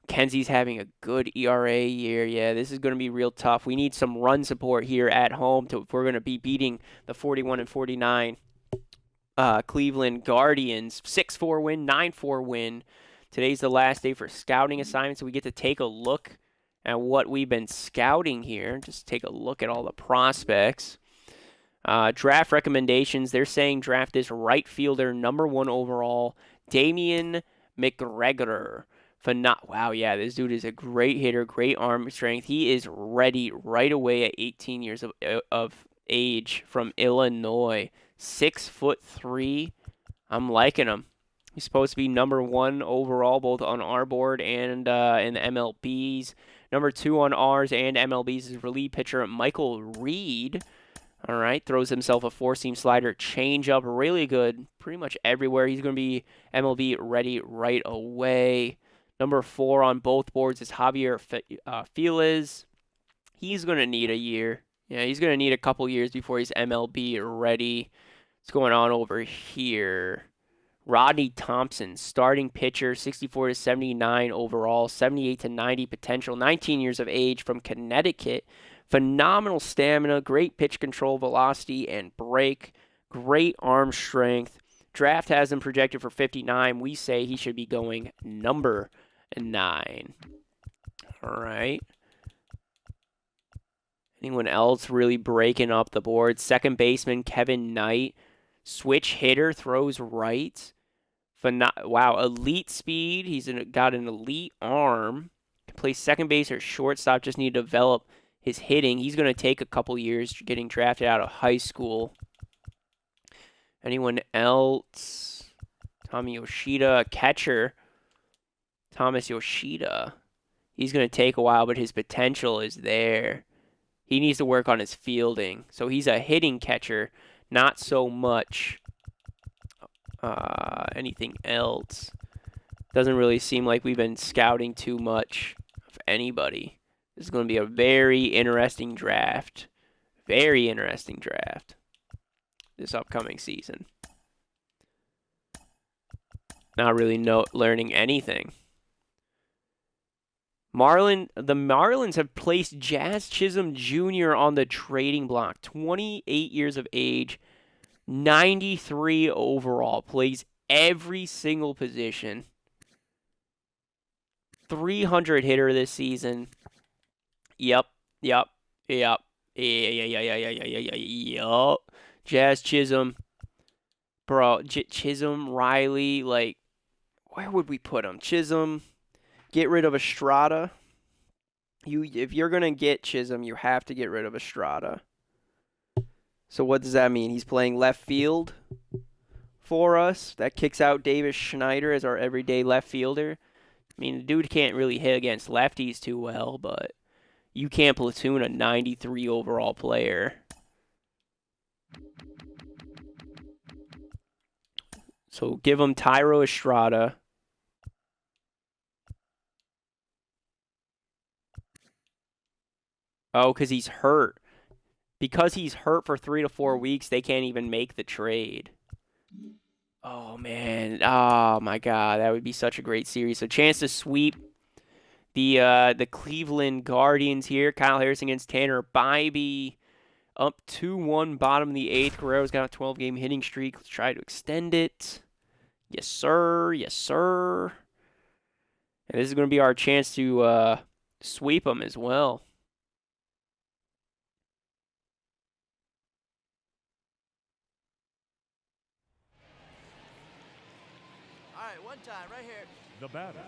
Kenzie's having a good ERA year. Yeah, this is going to be real tough. We need some run support here at home if we're going to be beating the 41-49 Cleveland Guardians. 6-4 win, 9-4 win. Today's the last day for scouting assignments, so we get to take a look at what we've been scouting here. Just take a look at all the prospects. Draft recommendations. They're saying draft this right fielder, number 1 overall, Damian McGregor. Wow, yeah, this dude is a great hitter, great arm strength. He is ready right away at 18 years of age from Illinois. 6'3". I'm liking him. He's supposed to be number 1 overall, both on our board and in the MLB's. Number 2 on ours and MLB's is relief pitcher Michael Reed. All right, throws himself a 4-seam slider, changeup, really good, pretty much everywhere. He's going to be MLB ready right away. Number 4 on both boards is Javier Felix. He's going to need a year. Yeah, he's going to need a couple years before he's MLB ready. What's going on over here? Rodney Thompson, starting pitcher, 64 to 79 overall, 78 to 90 potential, 19 years of age, from Connecticut. Phenomenal stamina, great pitch control, velocity, and break. Great arm strength. Draft has him projected for 59. We say he should be going number 9. All right. Anyone else really breaking up the board? Second baseman Kevin Knight. Switch hitter, throws right. Wow, elite speed. He's got an elite arm. Can play second base or shortstop. Just need to develop his hitting. He's going to take a couple years getting drafted out of high school. Anyone else? Tommy Yoshida, catcher. Thomas Yoshida. He's going to take a while, but his potential is there. He needs to work on his fielding. So he's a hitting catcher, not so much anything else. Doesn't really seem like we've been scouting too much of anybody. This is going to be a very interesting draft. Very interesting draft this upcoming season. Not really learning anything. The Marlins have placed Jazz Chisholm Jr. on the trading block. 28 years of age, 93 overall, plays every single position. 300 hitter this season. Yep. Jazz Chisholm. Bro, Chisholm, Riley, like, where would we put him? Chisholm. Get rid of Estrada. If you're going to get Chisholm, you have to get rid of Estrada. So what does that mean? He's playing left field for us. That kicks out Davis Schneider as our everyday left fielder. I mean, the dude can't really hit against lefties too well, but you can't platoon a 93 overall player. So give him Tyro Estrada. Oh, because he's hurt. Because he's hurt for 3 to 4 weeks, they can't even make the trade. Oh, man. Oh, my God. That would be such a great series. So, chance to sweep the Cleveland Guardians here. Kyle Harrison against Tanner Bybee. Up 2-1, bottom of the 8th. Guerrero's got a 12-game hitting streak. Let's try to extend it. Yes, sir. Yes, sir. And this is going to be our chance to sweep them as well. Right here. The batter,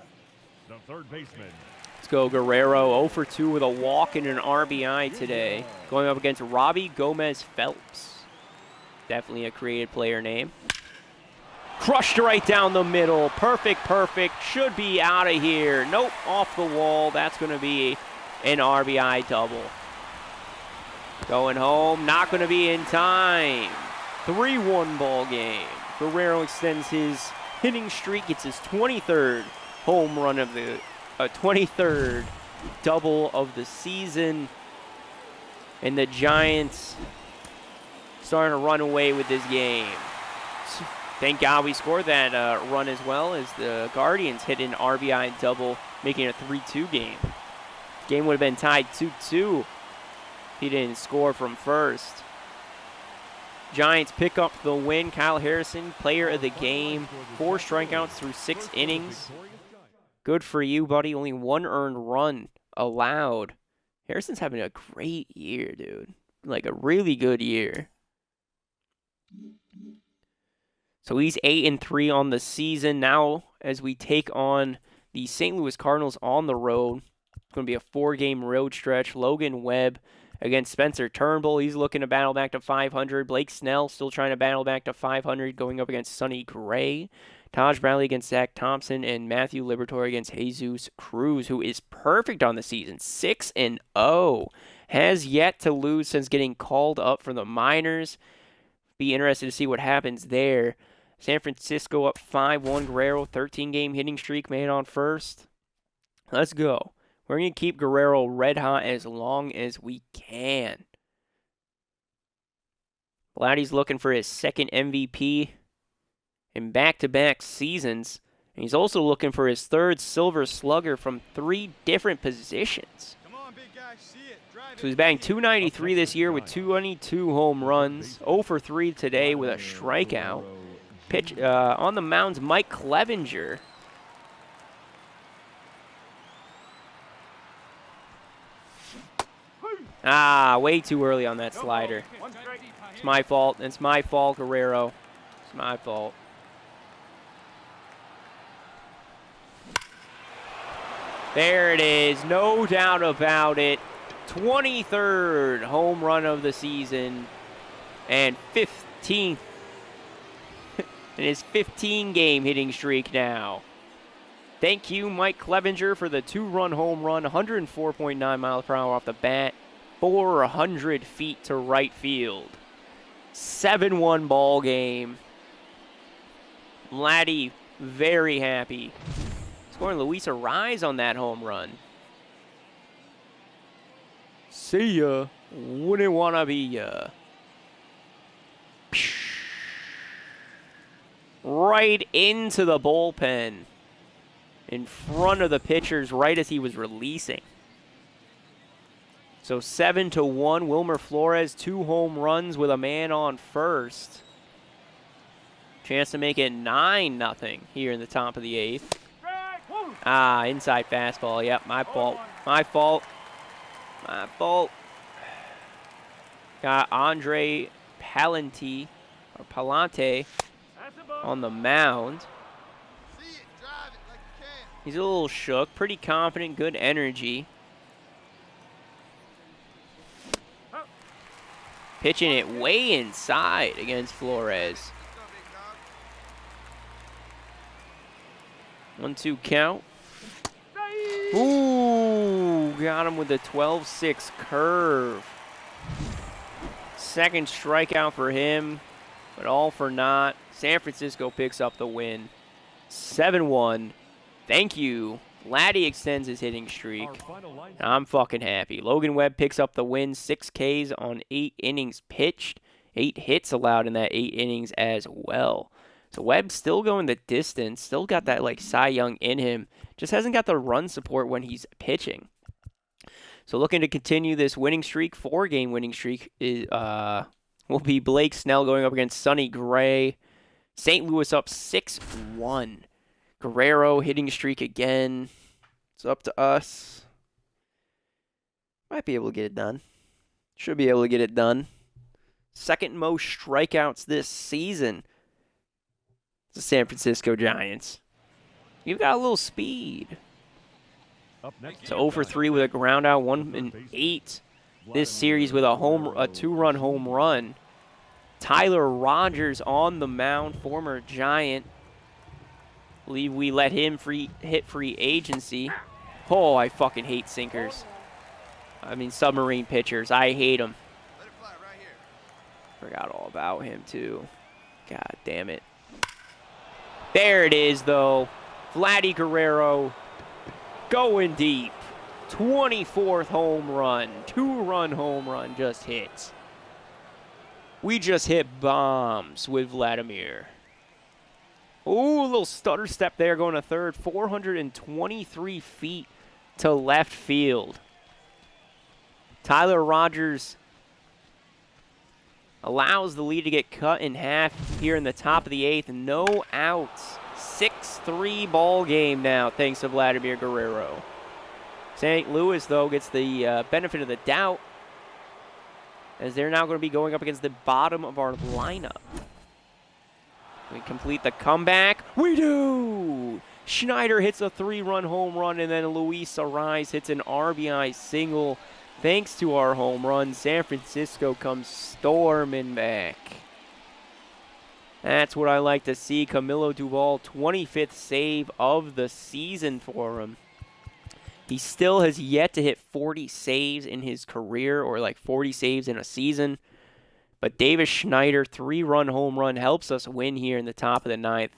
the third baseman. Let's go, Guerrero. 0 for 2 with a walk and an RBI today. Going up against Robbie Gomez Phelps. Definitely a creative player name. Crushed right down the middle. Perfect. Should be out of here. Nope, off the wall. That's going to be an RBI double. Going home, not going to be in time. 3-1 ball game. Guerrero extends his hitting streak. It's his 23rd home run of the 23rd double of the season. And the Giants starting to run away with this game. Thank God we scored that run as well, as the Guardians hit an RBI double, making it a 3-2 game. Game would have been tied 2-2 if he didn't score from first. Giants pick up the win. Kyle Harrison, player of the game. 4 strikeouts through 6 innings. Good for you, buddy. Only 1 earned run allowed. Harrison's having a great year, dude. Like a really good year. So he's 8-3 on the season now as we take on the St. Louis Cardinals on the road. going to be a 4-game road stretch. Logan Webb against Spencer Turnbull. He's looking to battle back to 500. Blake Snell still trying to battle back to 500, going up against Sonny Gray. Taj Bradley against Zach Thompson, and Matthew Liberatore against Jesus Cruz, who is perfect on the season. 6-0. Has yet to lose since getting called up for the minors. Be interested to see what happens there. San Francisco up 5-1. Guerrero, 13-game hitting streak made on first. Let's go. We're going to keep Guerrero red hot as long as we can. Vladdy's looking for his second MVP in back-to-back seasons. And he's also looking for his third Silver Slugger from 3 different positions. Come on, big guy. See it. Drive So he's batting .293 this year with 22 home runs. 0 for 3 today with a strikeout. Pitch on the mound's Mike Clevenger. Way too early on that slider. It's my fault. It's my fault, Guerrero. It's my fault. There it is. No doubt about it. 23rd home run of the season. And 15th in his 15-game hitting streak now. Thank you, Mike Clevenger, for the 2-run home run. 104.9 miles per hour off the bat. 400 feet to right field. 7-1 ball game. Vladdy very happy. Scoring Luis Arise on that home run. See ya. Wouldn't wanna be ya. Right into the bullpen. In front of the pitchers right as he was releasing. So 7-1, Wilmer Flores, 2 home runs with a man on first. Chance to make it 9-0 here in the top of the 8th. Inside fastball. Yep, my fault. My fault. My fault. Got Andre Palante on the mound. He's a little shook, pretty confident, good energy. Pitching it way inside against Flores. 1-2 count. Ooh, got him with a 12-6 curve. Second strikeout for him, but all for naught. San Francisco picks up the win. 7-1. Thank you. Vladdy extends his hitting streak. I'm fucking happy. Logan Webb picks up the win. 6 Ks on 8 innings pitched. 8 hits allowed in that 8 innings as well. So Webb's still going the distance. Still got that like Cy Young in him. Just hasn't got the run support when he's pitching. So looking to continue this winning streak, 4-game winning streak, will be Blake Snell going up against Sonny Gray. St. Louis up 6-1. Guerrero hitting streak again. It's up to us. Might be able to get it done. Should be able to get it done. Second most strikeouts this season. It's the San Francisco Giants. You've got a little speed. So 0 for 3 with a ground out, 1-8 this series with a 2-run home run. Tyler Rogers on the mound, former Giant. Believe we let him hit free agency. Oh, I fucking hate sinkers. I mean submarine pitchers. I hate them. Let it fly right here. Forgot all about him too. God damn it. There it is though. Vladdy Guerrero going deep. 24th home run. 2-run home run just hit. We just hit bombs with Vladimir. Ooh, a little stutter step there going to third. 423 feet to left field. Tyler Rogers allows the lead to get cut in half here in the top of the 8th. No outs. 6-3 ball game now, thanks to Vladimir Guerrero. St. Louis, though, gets the benefit of the doubt, as they're now going to be going up against the bottom of our lineup. We complete the comeback. We do! Schneider hits a 3-run home run, and then Luis Arraez hits an RBI single. Thanks to our home run, San Francisco comes storming back. That's what I like to see. Camilo Doval, 25th save of the season for him. He still has yet to hit 40 saves in his career, or like 40 saves in a season. But Davis Schneider, 3-run home run, helps us win here in the top of the 9th.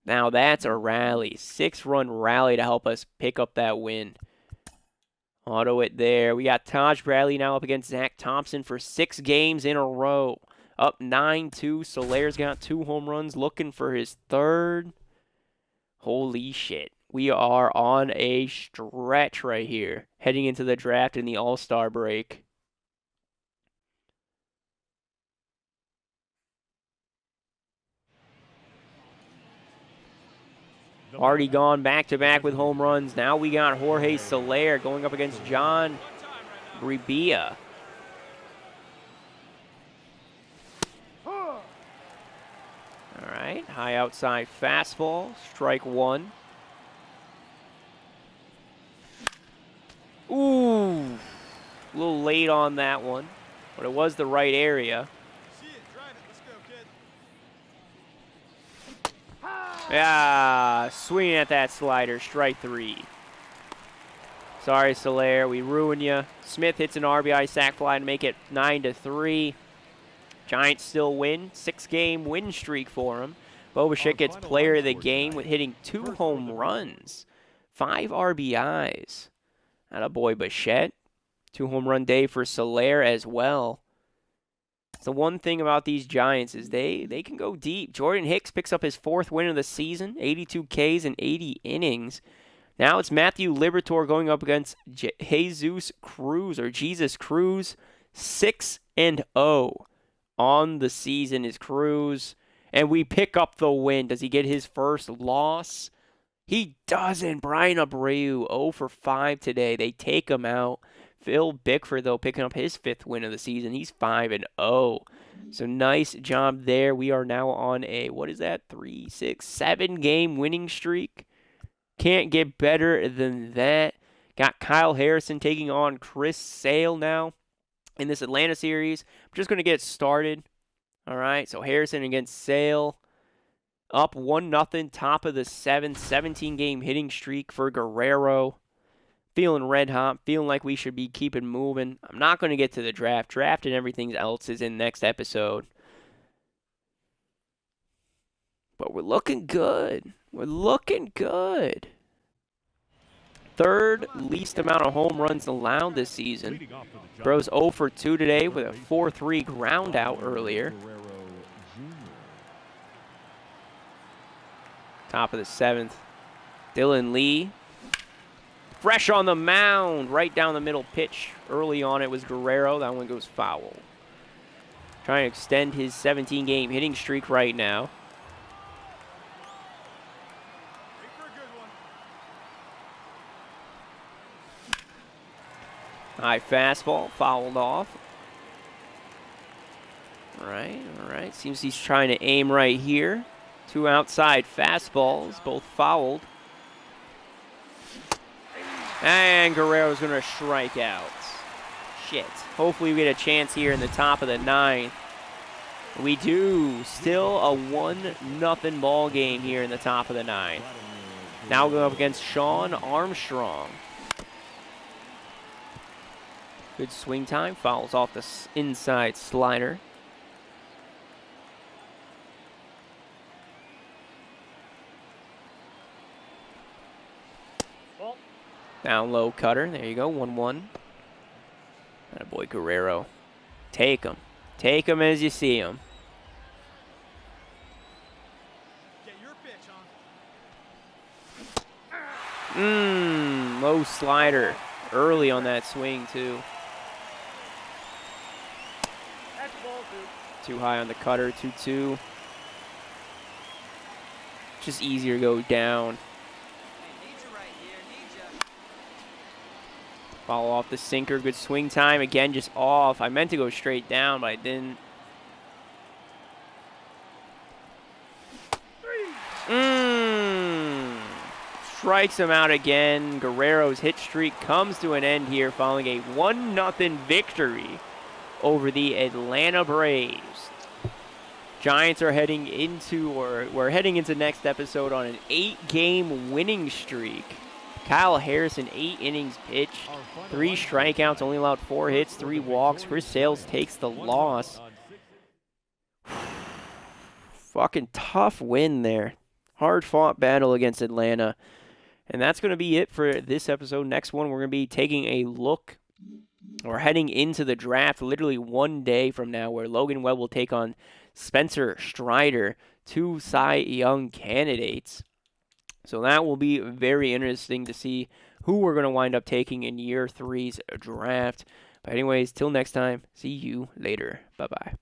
Now that's a rally. 6-run rally to help us pick up that win. Auto it there. We got Taj Bradley now up against Zach Thompson for 6 games in a row. Up 9-2. Solaire's got 2 home runs, looking for his 3rd. Holy shit. We are on a stretch right here, heading into the draft and the All-Star break. Already gone back-to-back with home runs. Now we got Jorge Soler going up against John Ribia. All right, high outside fastball, strike 1. Ooh, a little late on that one, but it was the right area. See it, drive it. Let's go, kid. Yeah, swinging at that slider, strike 3. Sorry, Soler, we ruined you. Smith hits an RBI sac fly to make it 9-3. Giants still win. 6-game win streak for him. Bo Bichette gets player of the game with hitting 2 home runs. 5 RBIs. Attaboy Bichette. 2 home run day for Soler as well. The one thing about these Giants is they can go deep. Jordan Hicks picks up his 4th win of the season, 82 Ks in 80 innings. Now it's Matthew Liberatore going up against Jesus Cruz, 6-0 on the season is Cruz. And we pick up the win. Does he get his first loss? He doesn't. Brian Abreu, 0 for 5 today. They take him out. Phil Bickford, though, picking up his 5th win of the season. He's 5-0. So nice job there. We are now on a, 7-game winning streak. Can't get better than that. Got Kyle Harrison taking on Chris Sale now in this Atlanta series. I'm just going to get started. All right, so Harrison against Sale. Up 1-0, top of the 7th, 17-game hitting streak for Guerrero. Feeling red hot, feeling like we should be keeping moving. I'm not going to get to the draft. Draft and everything else is in next episode. But we're looking good. We're looking good. 3rd least amount of home runs allowed this season. Bros 0 for 2 today with a 4-3 ground out earlier. Top of the 7th. Dylan Lee. Fresh on the mound. Right down the middle pitch. Early on it was Guerrero. That one goes foul. Trying to extend his 17-game hitting streak right now. Wait for a good one. High fastball. Fouled off. All right. Seems he's trying to aim right here. 2 outside fastballs, both fouled. And Guerrero's going to strike out. Shit. Hopefully we get a chance here in the top of the 9th. We do. Still a 1-0 ball game here in the top of the 9th. Now going up against Sean Armstrong. Good swing time. Fouls off the inside slider. Down low cutter. There you go. 1-1. Attaboy Guerrero. Take him. Take him as you see him. Get your pitch on. Low slider. Early on that swing, too. That's ball, dude. Too high on the cutter. 2-2. Just easier to go down. Follow off the sinker. Good swing time. Again, just off. I meant to go straight down, but I didn't. strikes him out again. Guerrero's hit streak comes to an end here following a 1-0 victory over the Atlanta Braves. Giants are heading into, or we're heading into next episode on an 8-game winning streak. Kyle Harrison, 8 innings pitched, 3 strikeouts, only allowed 4 hits, 3 walks. Chris Sales takes the loss. Fucking tough win there. Hard-fought battle against Atlanta. And that's going to be it for this episode. Next one, we're going to be taking a look, or heading into the draft literally one day from now, where Logan Webb will take on Spencer Strider, 2 Cy Young candidates. So that will be very interesting to see who we're going to wind up taking in year 3's draft. But anyways, till next time, see you later. Bye-bye.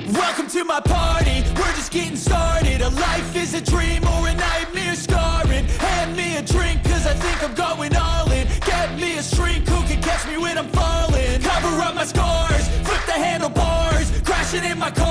Welcome to my party, we're just getting started. A life is a dream or a nightmare scarring. Hand me a drink cause I think I'm going all in. Get me a shrink who can catch me when I'm falling. Cover up my scars, flip the handlebars, crashing in my car.